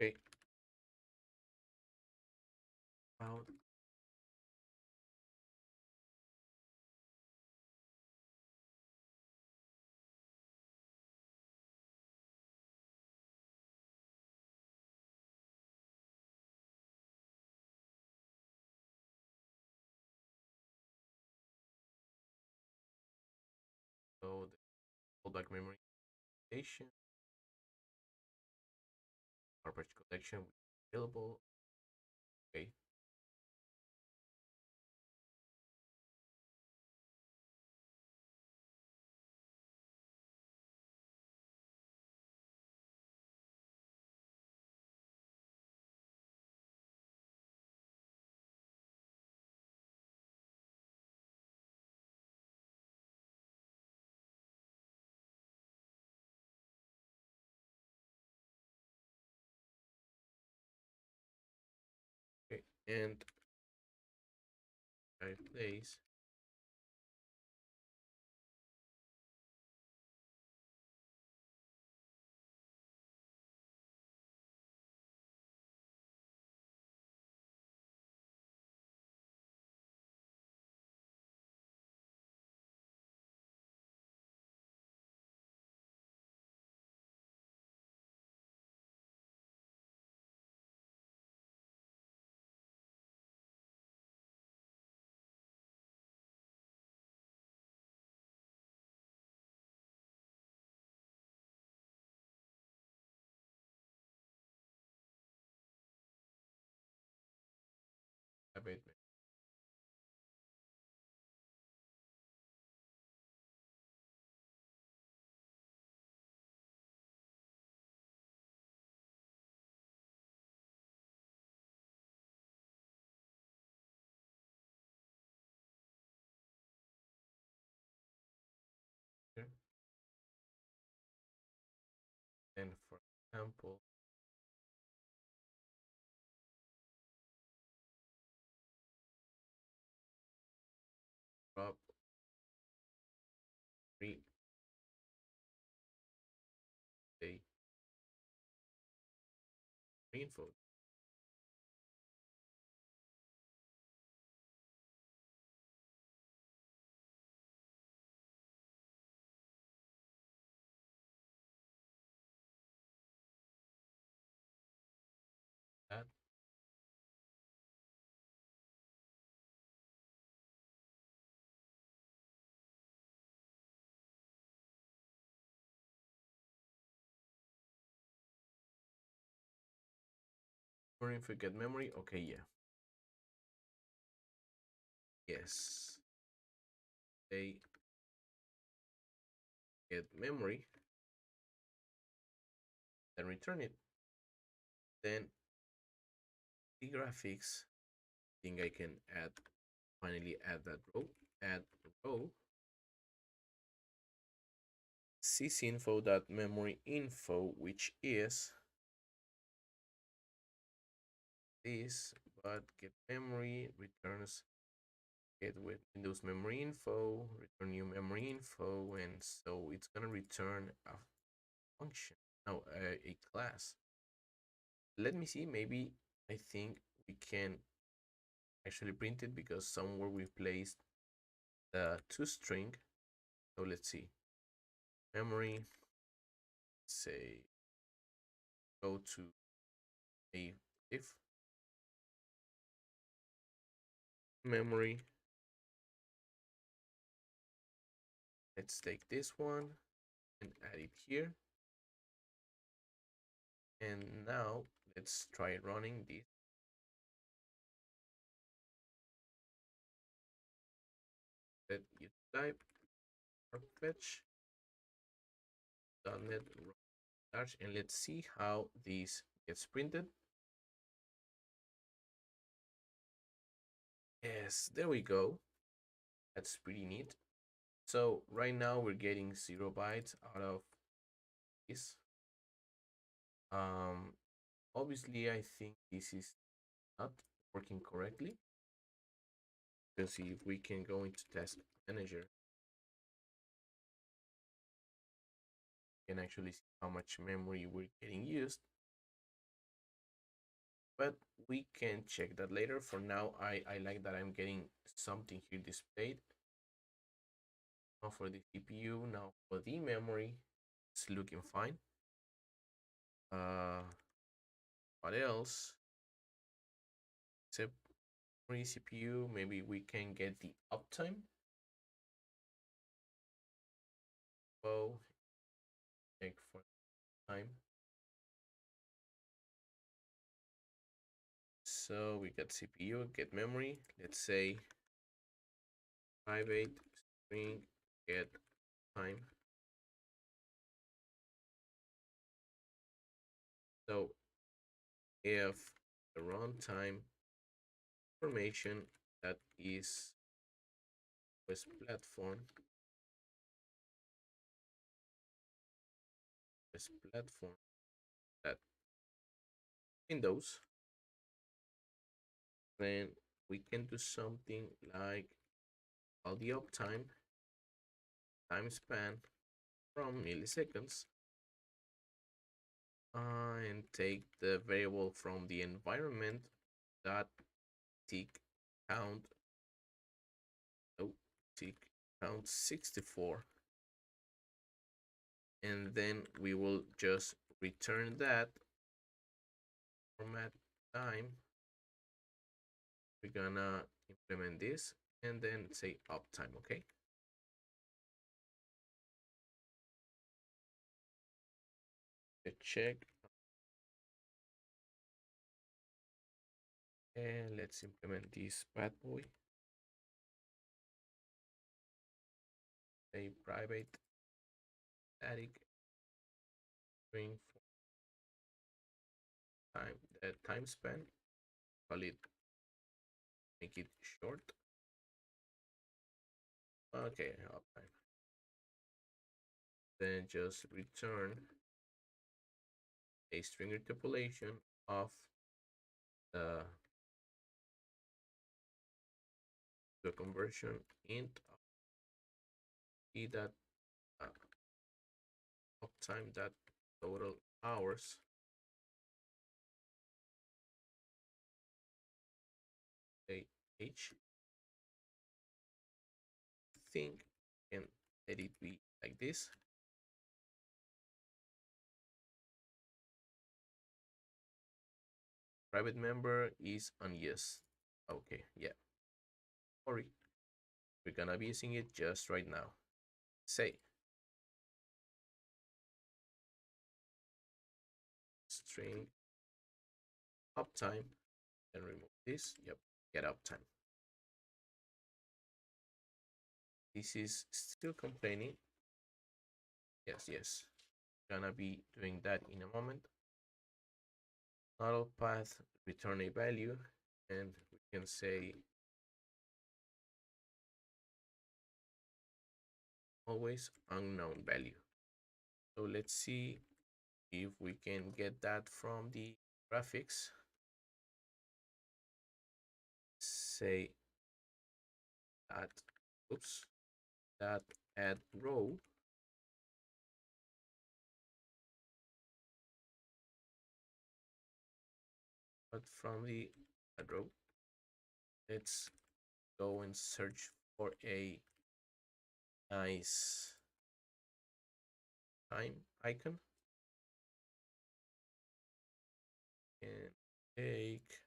A: okay. About so the fallback memory station, garbage collection available. Okay, okay, and I place wait. Here. And for example, drop three a info that memory info get memory. Okay, yeah. Yes. They get memory, then return it. Then the graphics, I think I can finally add that row. Add row sysinfo.memory info, which is this, but get memory returns get with Windows memory info, return new memory info, and so it's gonna return a function, no, a class. Let me see, maybe I think we can actually print it because somewhere we placed the toString. So let's see, memory, say, go to a if memory. Let's take this one and add it here. And now let's try running this. Let you type fetch .NET Dash, and let's see how this gets printed. Yes, there we go. That's pretty neat. So right now we're getting 0 bytes out of this. Obviously I think this is not working correctly. Let's see if we can go into test manager. You can actually see how much memory we're getting used. But we can check that later. For now, I like that I'm getting something here displayed. Now for the CPU, now for the memory, it's looking fine. What else? Except memory, CPU, maybe we can get the uptime. Oh, check for time. So we got CPU, get memory. Let's say private string get time. So if the runtime information that is was platform that Windows, then we can do something like all the uptime time span from milliseconds, and take the variable from the environment that tick count, oh, tick count 64, and then we will just return that format time. We're gonna implement this and then say uptime. Okay, check. And let's implement this bad boy. A private static string for time span. Call it, make it short. Okay, uptime. Then just return a string interpolation of the conversion int of e that uh, uptime that total hours a h think and let it be like this. Private member is on yes. Okay, yeah. Sorry, we're gonna be using it just right now. Say string uptime and remove this. Yep, get uptime. This is still complaining. Yes, yes. Gonna be doing that in a moment. Model path return a value, and we can say always unknown value. So let's see if we can get that from the graphics. Say that, oops, that add row but from the add row, let's go and search for a nice time icon and take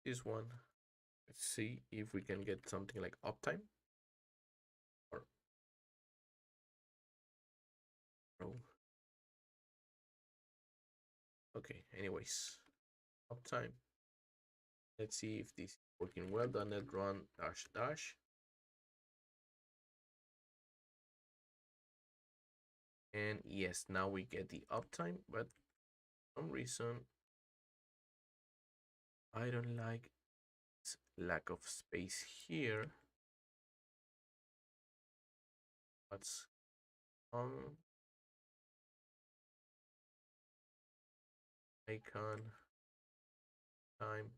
A: this one. Let's see if we can get something like uptime or row. Okay, anyways, uptime. Let's see if this is working well. .NET run dash dash. And yes, now we get the uptime, but for some reason I don't like lack of space here. What's on icon time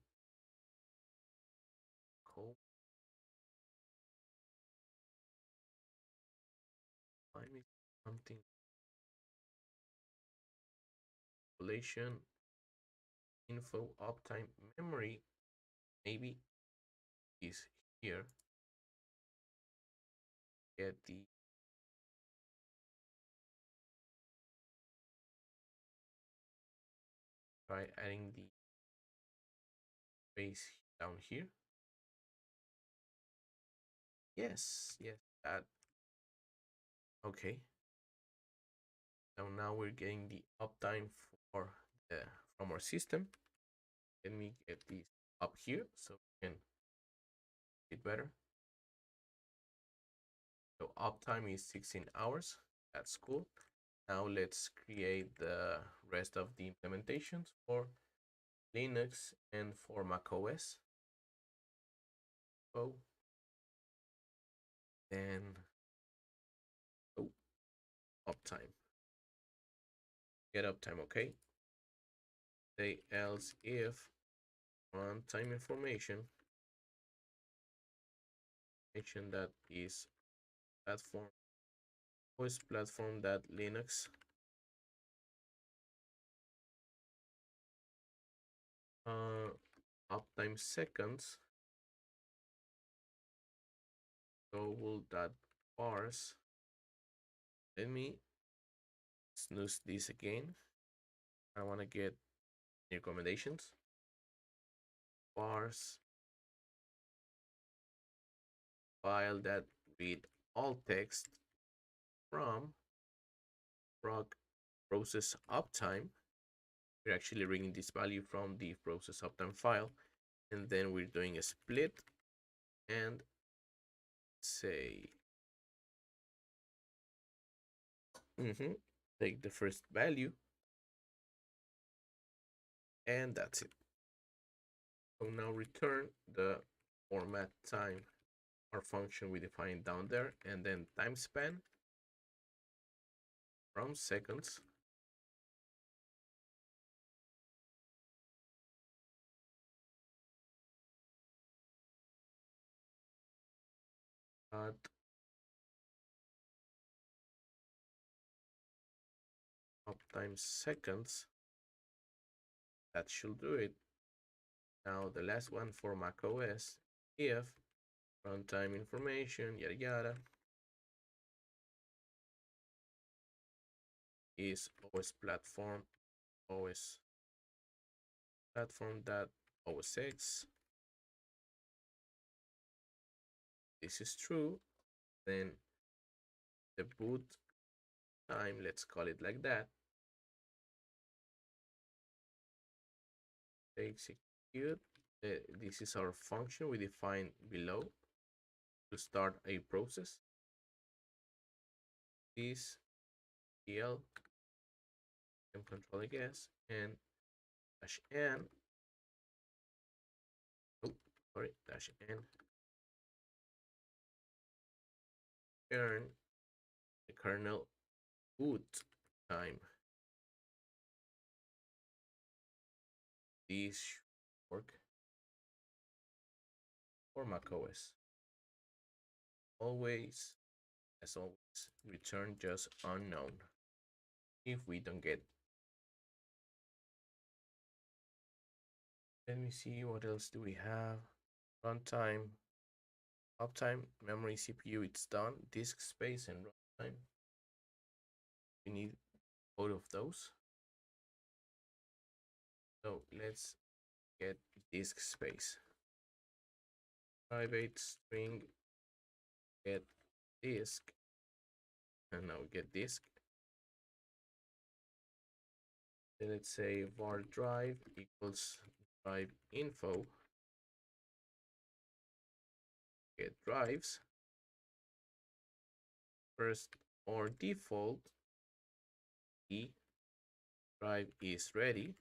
A: code time is something relation info uptime memory maybe is here. Get the try adding the space down here. Yes, yes, that okay. So now we're getting the uptime for the from our system. Let me get this up here so we can see it better. So uptime is 16 hours. That's cool. Now let's create the rest of the implementations for Linux and for macOS. Oh, then oh, uptime. Get uptime, okay? Say else if runtime information that is platform OS platform that Linux uptime seconds double that parse. Let me snooze this again. I want to get recommendations. Parse file that read all text from proc process uptime. We're actually reading this value from the process uptime file, and then we're doing a split and say take the first value, and that's it. So now return the format time, our function we defined down there, and then time span from seconds at uptime seconds. That should do it. Now the last one for Mac OS, if runtime information, yada yada, is os platform that OS this is true, then the boot time, let's call it like that, execute. This is our function we define below to start a process. This PL and control, I guess, and -n. Oh, sorry, -n. Earn the kernel boot time. This should work for macOS. Always, as always, return just unknown if we don't get. Let me see, what else do we have? Runtime, uptime, memory, CPU, it's done. Disk space and runtime. We need both of those. So let's get disk space. Private string get disk, and now get disk. Then let's say var drive equals drive info, get drives. First or default, the drive is ready,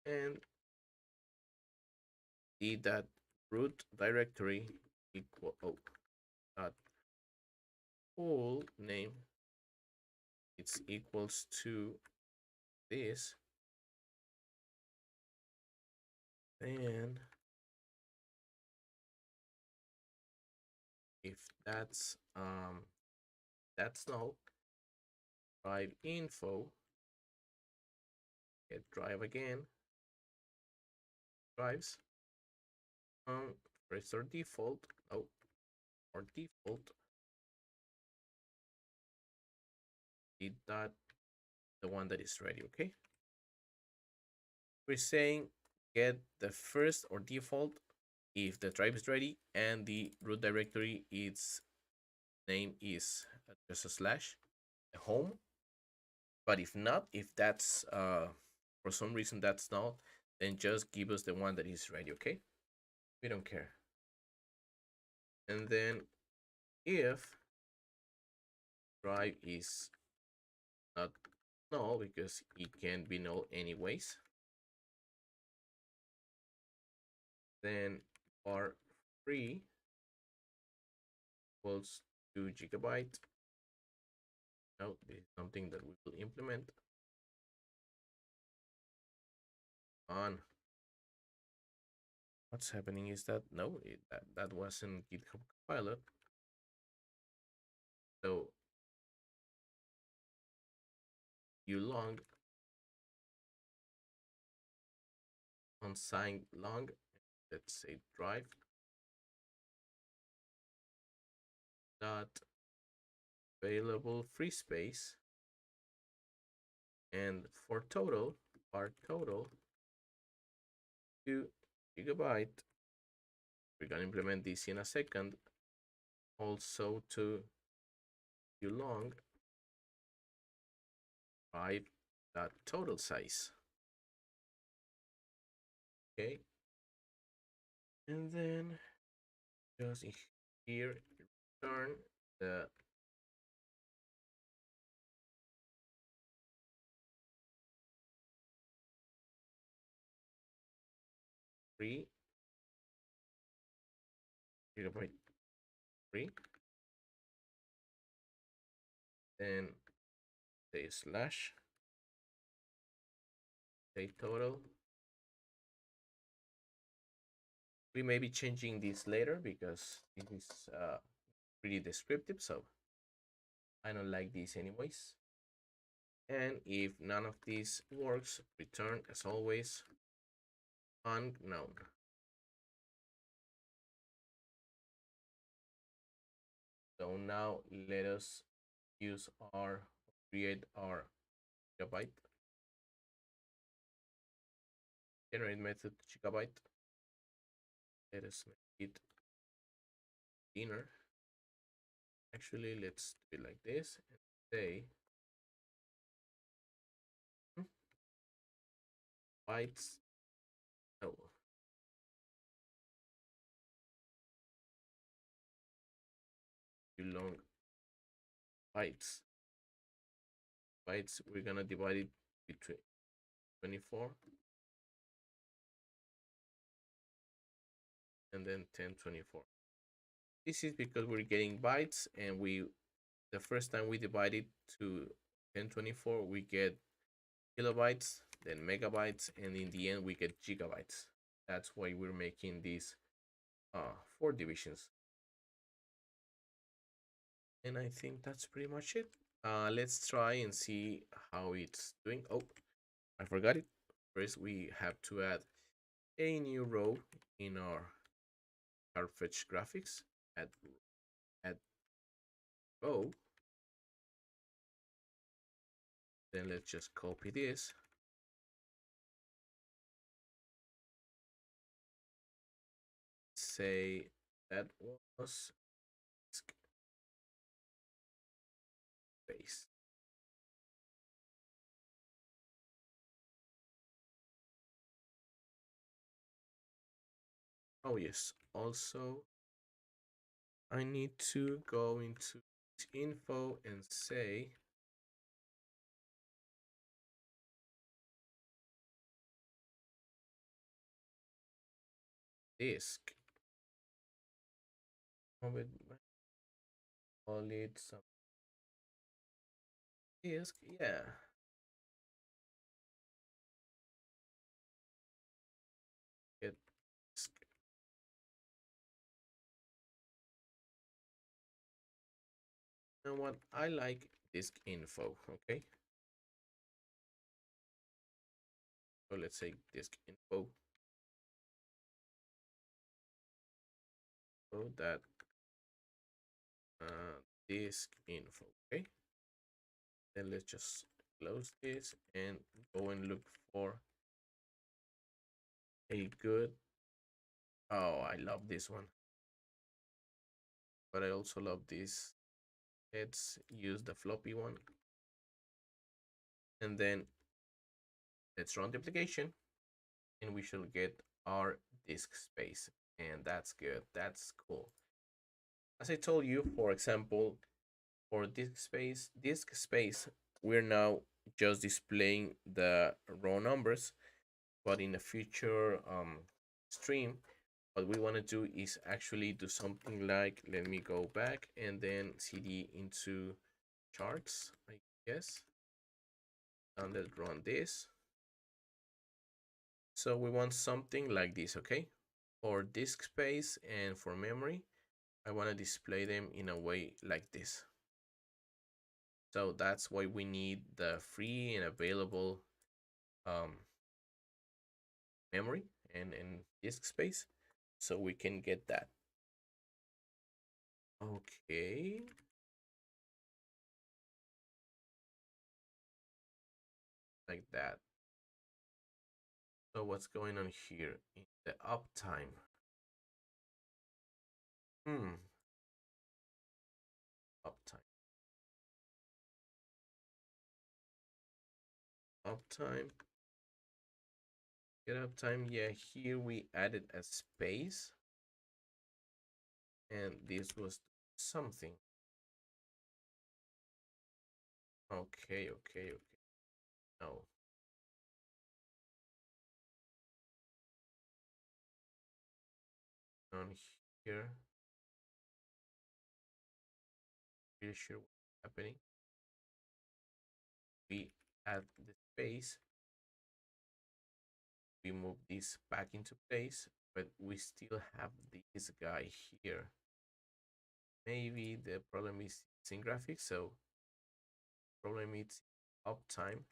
A: and the that root directory equal that full name, it's equals to this, and if that's null, drive info, get drive again, drives, first or default, or default, the one that is ready. Okay, we're saying get the first or default if the drive is ready and the root directory, its name is just a slash home. But if not, if that's for some reason that's not, then just give us the one that is ready. Okay, we don't care. And then if drive is not null, because it can be null anyways, then var free equals 2 GB. Now this is something that we will implement on. What's happening is that no, that wasn't GitHub Copilot. So you long unsigned long, let's say drive dot available free space, and for total, var total 2 GB. We're gonna implement this in a second. Also to long 5 dot total size. Okay, and then just here return the free gigabyte free, then say slash say total. We may be changing this later because it is pretty descriptive, so I don't like this anyways. And if none of these works, return as always unknown. So now let us use our create our gigabyte generate method gigabyte. Let us make it dinner. Actually, let's do it like this and say bytes. No, too long. Bytes. Bytes. We're gonna divide it between 24 and then 1024. This is because we're getting bytes, and the first time we divide it to 1024, we get kilobytes, then megabytes, and in the end we get gigabytes. That's why we're making these 4 divisions. And I think that's pretty much it. Let's try and see how it's doing. Oh, I forgot it. First, we have to add a new row in our fetch graphics. Add row. Then let's just copy this. Say that was space. Oh yes, also I need to go into info and say disk. Call it some disk. Yeah. Get disk. And what I like disk info. Okay. So let's say disk info. So that disk info. Okay. Then let's just close this and go and look for a good. Oh, I love this one. But I also love this. Let's use the floppy one. And then let's run the application. And we should get our disk space. And that's good. That's cool. As I told you, for example, for disk space, we're now just displaying the raw numbers. But in a future stream, what we want to do is actually do something like, let me go back and then cd into charts, I guess, and let's run this. So we want something like this. Okay, for disk space and for memory, I want to display them in a way like this. So that's why we need the free and available memory and disk space, so we can get that. Okay, like that. So what's going on here in the uptime? Uptime. uptime, get uptime. Yeah, here we added a space, and this was something. Okay, okay, okay. No. On here, pretty sure what's happening. We add the space, we move this back into place, but we still have this guy here. Maybe the problem is in graphics, so problem is uptime.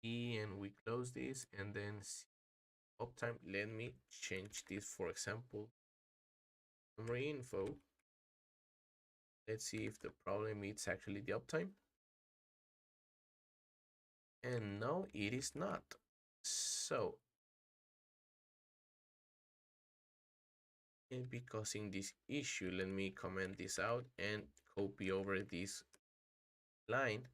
A: And we close this and then uptime. Let me change this, for example, memory info. Let's see if the problem is actually the uptime. And no, it is not. So it be causing this issue. Let me comment this out and copy over this line.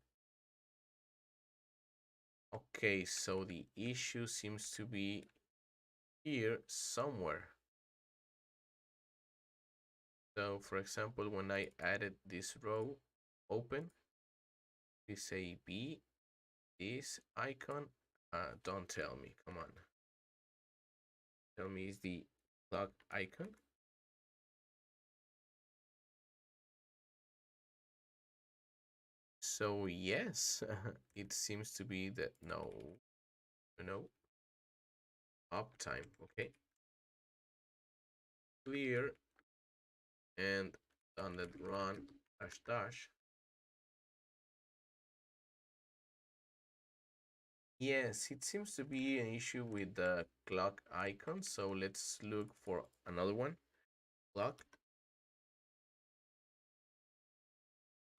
A: Okay, so the issue seems to be here somewhere. So for example, when I added this row open, we say B, this icon, don't tell me, come on. Tell me is the clock icon. So yes, it seems to be that no, uptime, okay. Clear and on that run dash dash. Yes, it seems to be an issue with the clock icon. So let's look for another one. Clock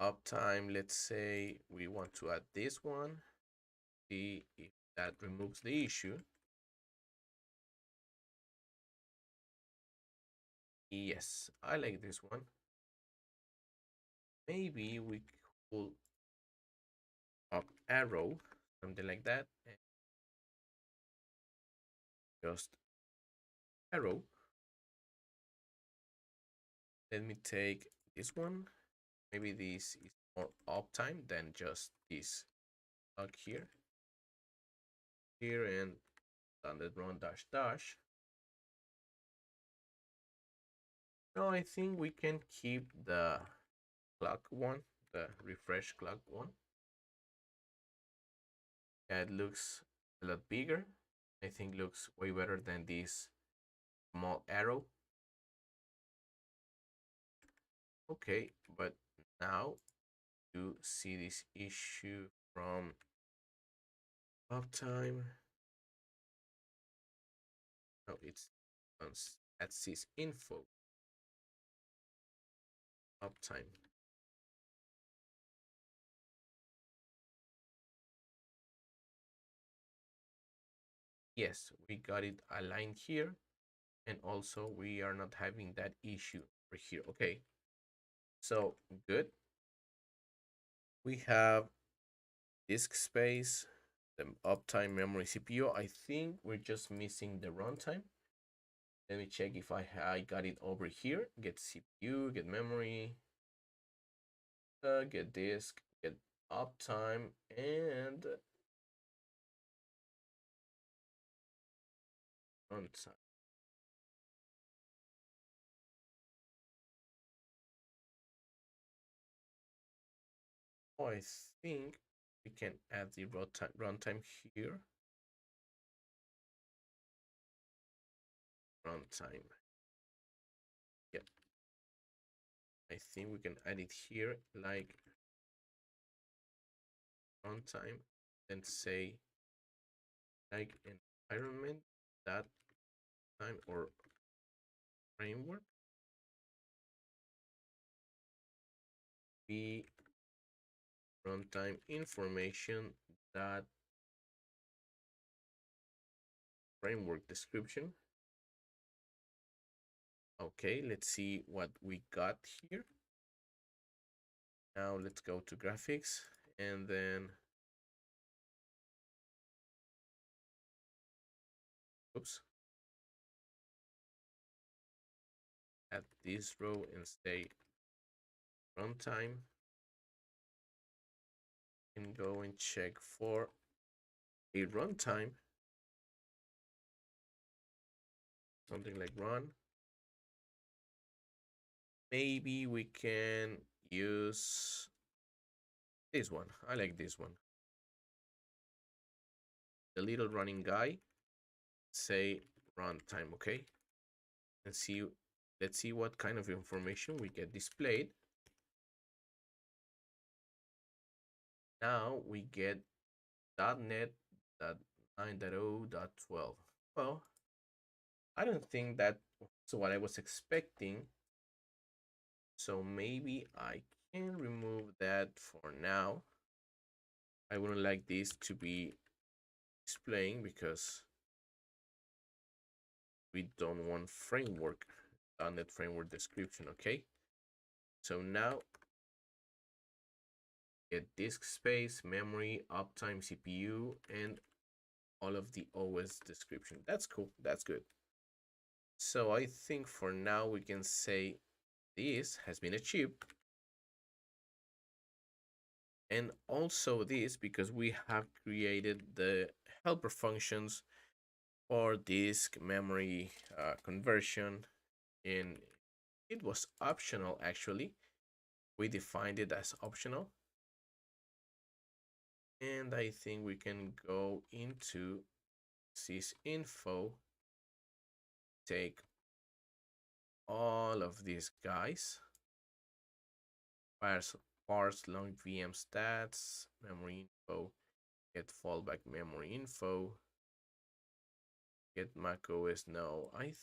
A: uptime. Let's say we want to add this one. See if that removes the issue. Yes, I like this one. Maybe we could up arrow, something like that. And just arrow. Let me take this one. Maybe this is more uptime than just this clock here. Here and on the run dash dash. No, I think we can keep the clock one, the refresh clock one. Yeah, it looks a lot bigger. I think looks way better than this small arrow. Okay, but now you see this issue from uptime. No, it's on at sys info uptime. Yes, we got it aligned here, and also we are not having that issue over here. Okay, so good. We have disk space, the uptime, memory, CPU. I think we're just missing the runtime. Let me check if I got it over here. Get CPU, get memory, get disk, get uptime, and runtime. Oh, I think we can add the runtime here. Runtime. Yeah, I think we can add it here like runtime and say like environment that time or framework be runtime information that framework description Okay, let's see what we got here. Now let's go to graphics and then, oops, add this row and say runtime, and go and check for a runtime, something like run. Maybe we can use this one. I like this one. The little running guy, say runtime, okay? And see, let's see what kind of information we get displayed. Now we get .NET 9.0.12. Well, I don't think that's what I was expecting. So maybe I can remove that for now. I wouldn't like this to be displaying because we don't want framework, .NET framework description, okay? So now get disk space, memory, uptime, CPU, and all of the OS description. That's cool, that's good. So I think for now we can say this has been achieved. And also this because we have created the helper functions for disk memory conversion, and it was optional actually. We defined it as optional. And I think we can go into sysinfo, take all of these guys, parse long VM stats, memory info, get fallback memory info, get Mac OS. No, I think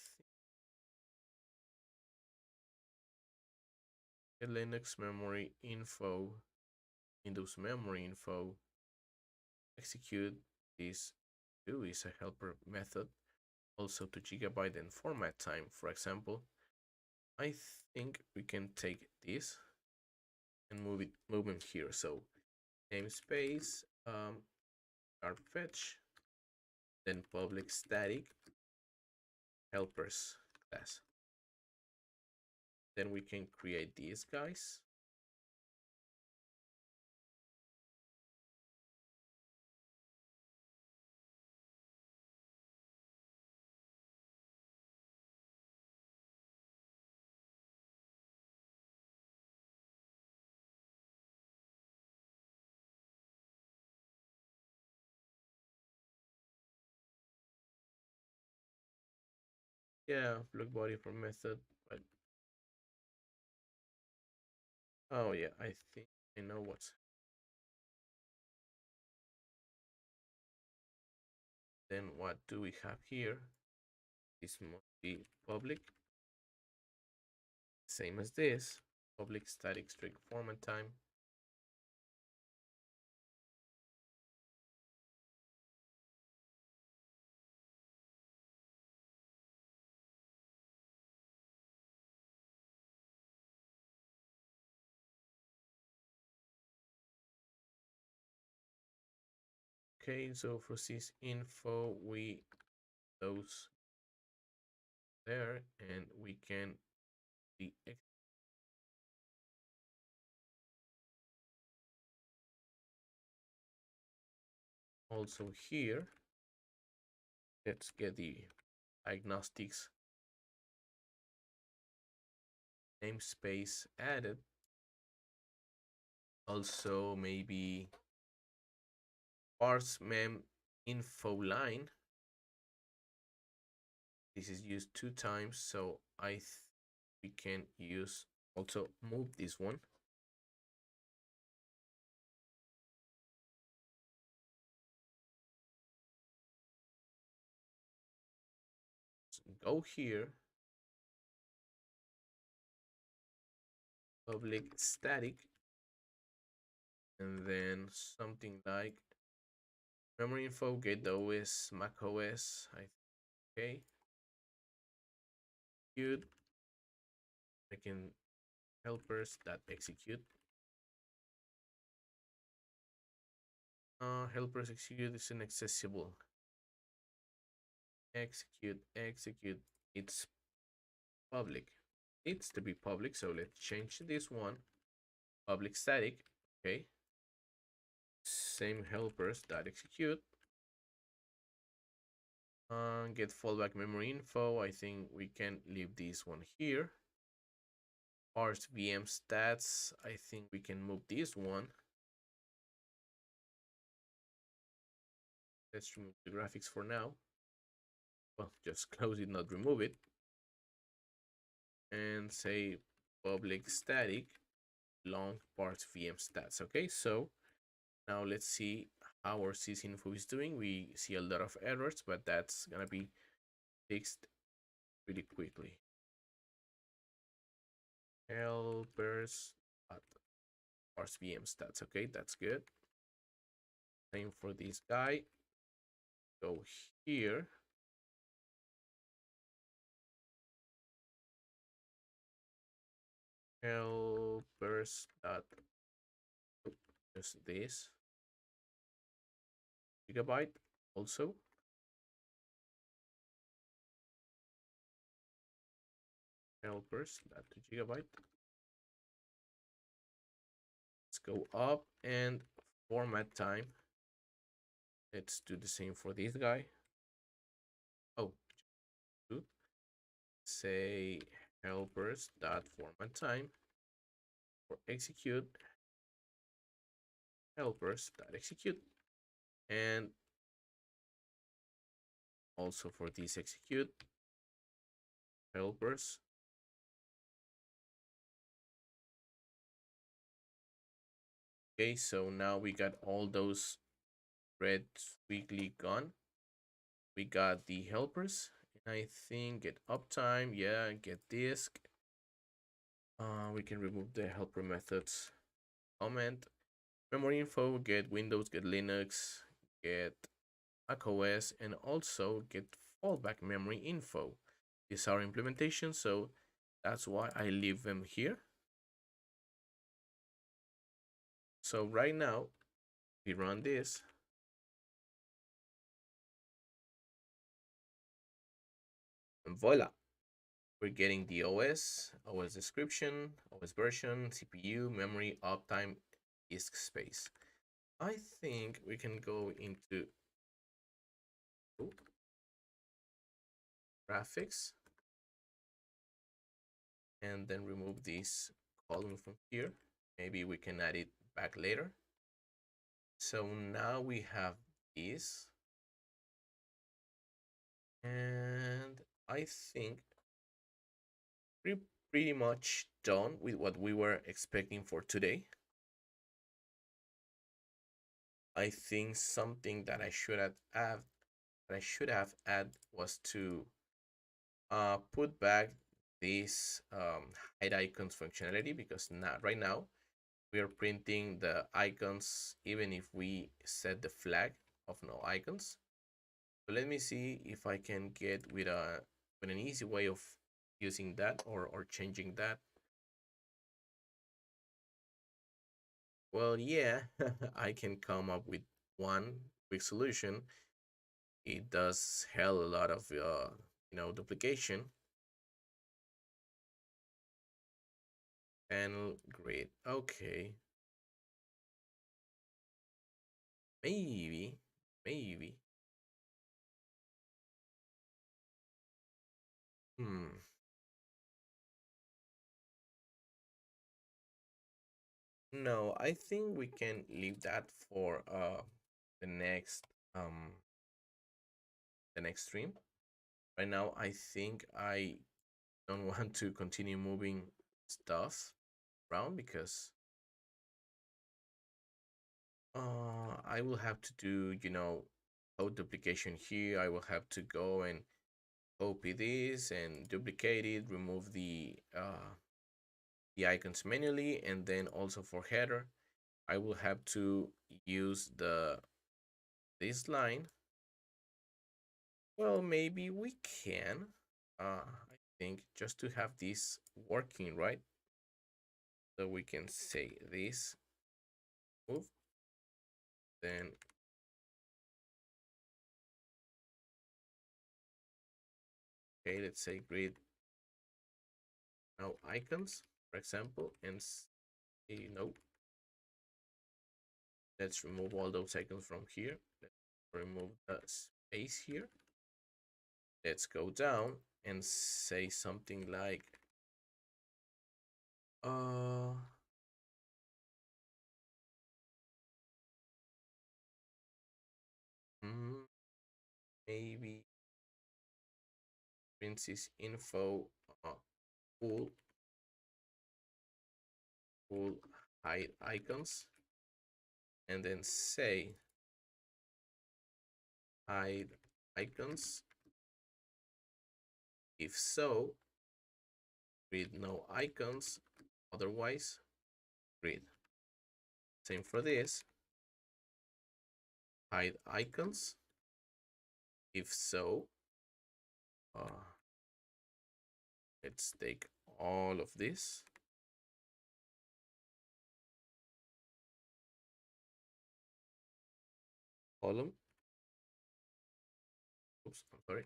A: get Linux memory info, Windows memory info, execute this. Do is a helper method, also to gigabyte and format time. For example, I think we can take this and move them here. So namespace, fetch, then public static helpers class. Then we can create these guys. Yeah, block body for method, but oh yeah, I think I know what's. Then what do we have here? This must be public, same as this, public static string format time. Okay, so for this info, we those there, and we can be also here. Let's get the diagnostics namespace added. Also, maybe parse mem info line. This is used 2 times, so we can use also move this one. So go here, public static, and then something like memory info, get the OS, Mac OS. Okay, good. I can helpers that execute. Helpers execute is inaccessible. Execute. It's public. It's to be public, so let's change this one. Public static. Okay. Same helpers that execute. Get fallback memory info. I think we can leave this one here. Parse VM stats. I think we can move this one. Let's remove the graphics for now. Well, just close it, not remove it. And say public static long parse VM stats. Okay, so now let's see how our sysinfo is doing. We see a lot of errors, but that's gonna be fixed pretty quickly. Helpers at parse VM stats. Okay, that's good. Same for this guy. Go here. Helpers dot just this gigabyte also. Helpers dot 2 GB. Let's go up and format time. Let's do the same for this guy. Oh, say helpers dot format time for execute helpers dot execute, and also for this execute helpers. Okay, so now we got all those threads weekly gone. We got the helpers. I think get uptime, yeah, get disk. We can remove the helper methods comment. Memory info, get Windows, get Linux, get macOS, and also get fallback memory info. These are implementations, so that's why I leave them here. So right now, we run this. And voila, we're getting the OS description, OS version, CPU, memory, uptime, disk space. I think we can go into graphics and then remove this column from here. Maybe we can add it back later. So now we have this. And I think we're pretty much done with what we were expecting for today. I think something that I should have added was to put back this hide icons functionality, because right now we are printing the icons even if we set the flag of no icons. So let me see if I can get with an easy way of using that or changing that. Well, yeah, I can come up with one quick solution. It does hell a lot of duplication. Panel grid. Okay. Maybe. Hmm. No, I think we can leave that for the next um the next stream. Right now, I think I don't want to continue moving stuff around, because I will have to do, code duplication here. I will have to go and copy this and duplicate it, remove the icons manually, and then also for header, I will have to use this line. Well, maybe we can. I think just to have this working, right? So we can say this move, then okay, let's say grid no icons, for example, and say no. Let's remove all those icons from here. Let's remove the space here. Let's go down and say something like uh mm, maybe princess info uh, full full hide icons, and then say hide icons. If so, grid no icons, otherwise grid. Same for this, hide icons. If so, uh, let's take all of this. Column. Oops, I'm sorry.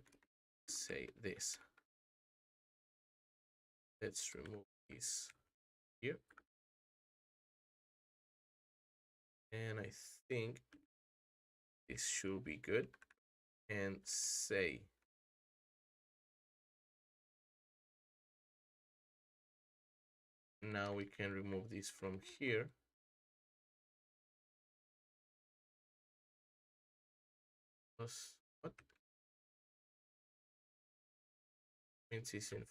A: Say this. Let's remove this here. And I think this should be good. And say now we can remove this from here. Plus what? Princess info.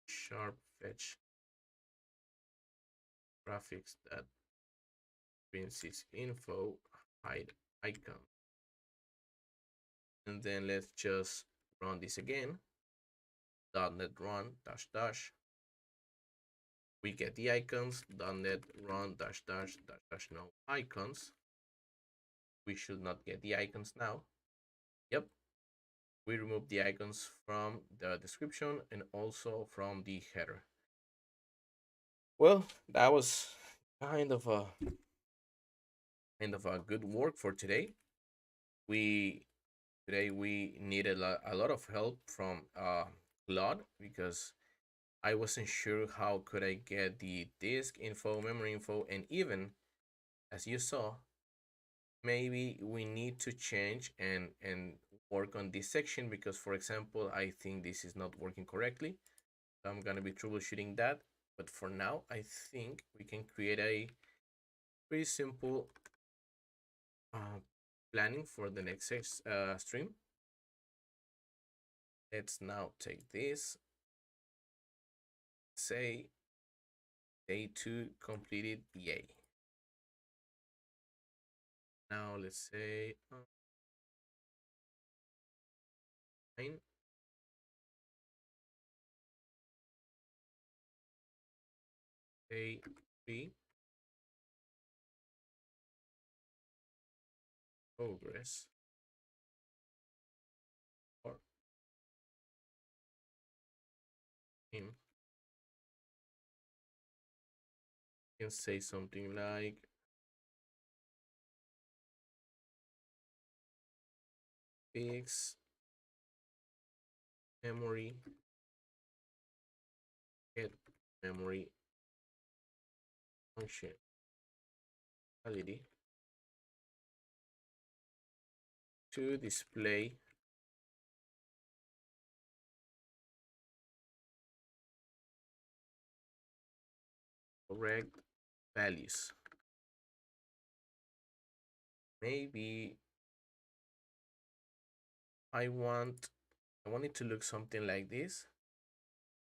A: Sharp fetch graphics that princess info hide icon. And then let's just run this again. .NET run dash dash. We get the icons. .NET run dash dash dash dash no icons. We should not get the icons now. Yep. We remove the icons from the description and also from the header. Well, that was kind of a good work for today. We we needed a lot of help from Claude because I wasn't sure how could I get the disk info, memory info, and even as you saw, maybe we need to change and work on this section because, for example, I think this is not working correctly. So I'm gonna be troubleshooting that. But for now, I think we can create a pretty simple planning for the next stream. Let's now take this, say day 2 completed, yay. Now let's say 9, day 3, progress, or him can say something like fix memory, get memory functionality to display correct values. Maybe I want it to look something like this.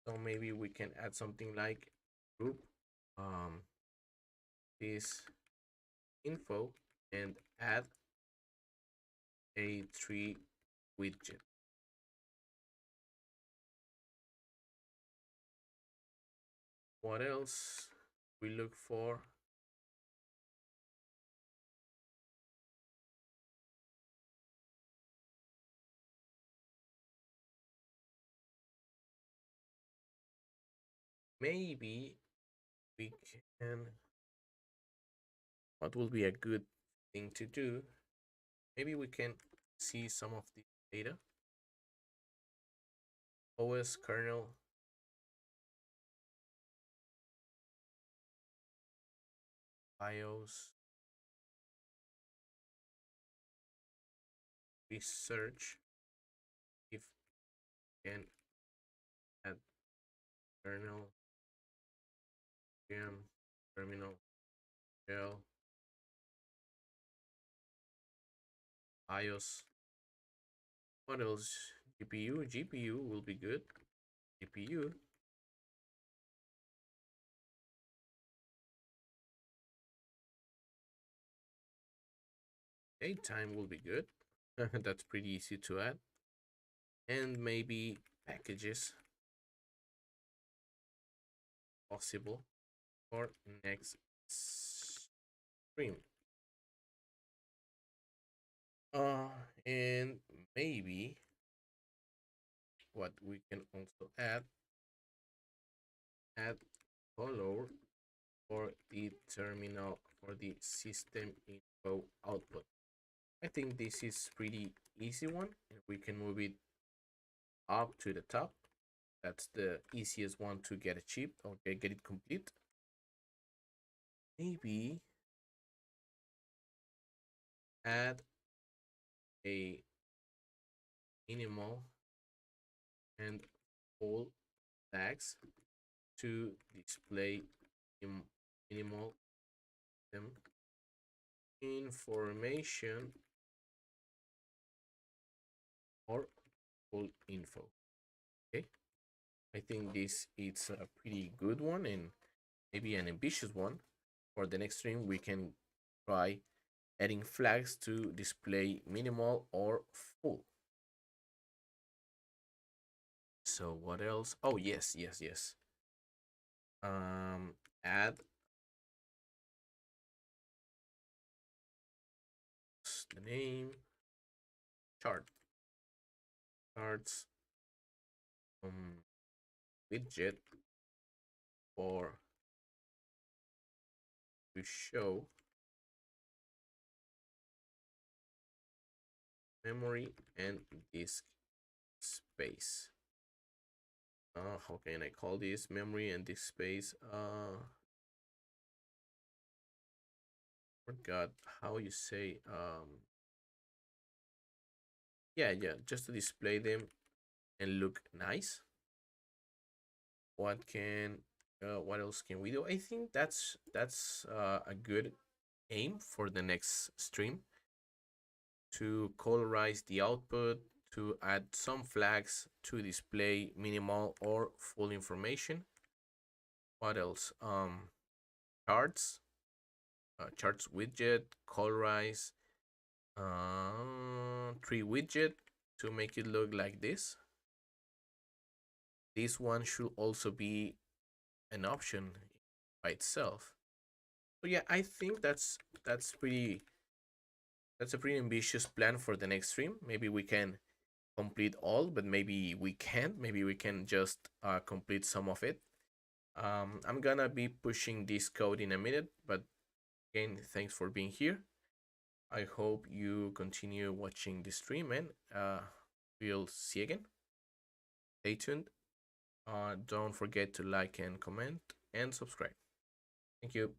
A: So maybe we can add something like group this info and add a tree widget. What else we look for? maybe we can, what will be a good thing to do? Maybe we can see some of the data. OS kernel BIOS research if can add kernel VM terminal shell BIOS. What else? GPU will be good. GPU. Date time will be good. That's pretty easy to add. And maybe packages possible for next stream. Uh, and maybe what we can also add color for the terminal for the system info output. I think this is pretty easy one, and we can move it up to the top. That's the easiest one to get achieved or get it complete. Maybe add a minimal and full tags to display minimal information or full info. Okay, I think this is a pretty good one and maybe an ambitious one. For the next stream, we can try adding flags to display minimal or full. So what else? Oh, yes. Add the name charts widget for to show memory and disk space. How can I call this? Memory and disk space. Forgot how you say. Yeah, just to display them and look nice. What else can we do? I think that's a good aim for the next stream, to colorize the output, to add some flags to display minimal or full information. What else? Charts, charts widget, colorize, tree widget to make it look like this. This one should also be an option by itself. So yeah, I think that's a pretty ambitious plan for the next stream. Maybe we can complete all, but maybe we can't. Maybe we can just complete some of it. I'm gonna be pushing this code in a minute, but again, thanks for being here. I hope you continue watching the stream, and we'll see you again. Stay tuned. Don't forget to like and comment and subscribe. Thank you.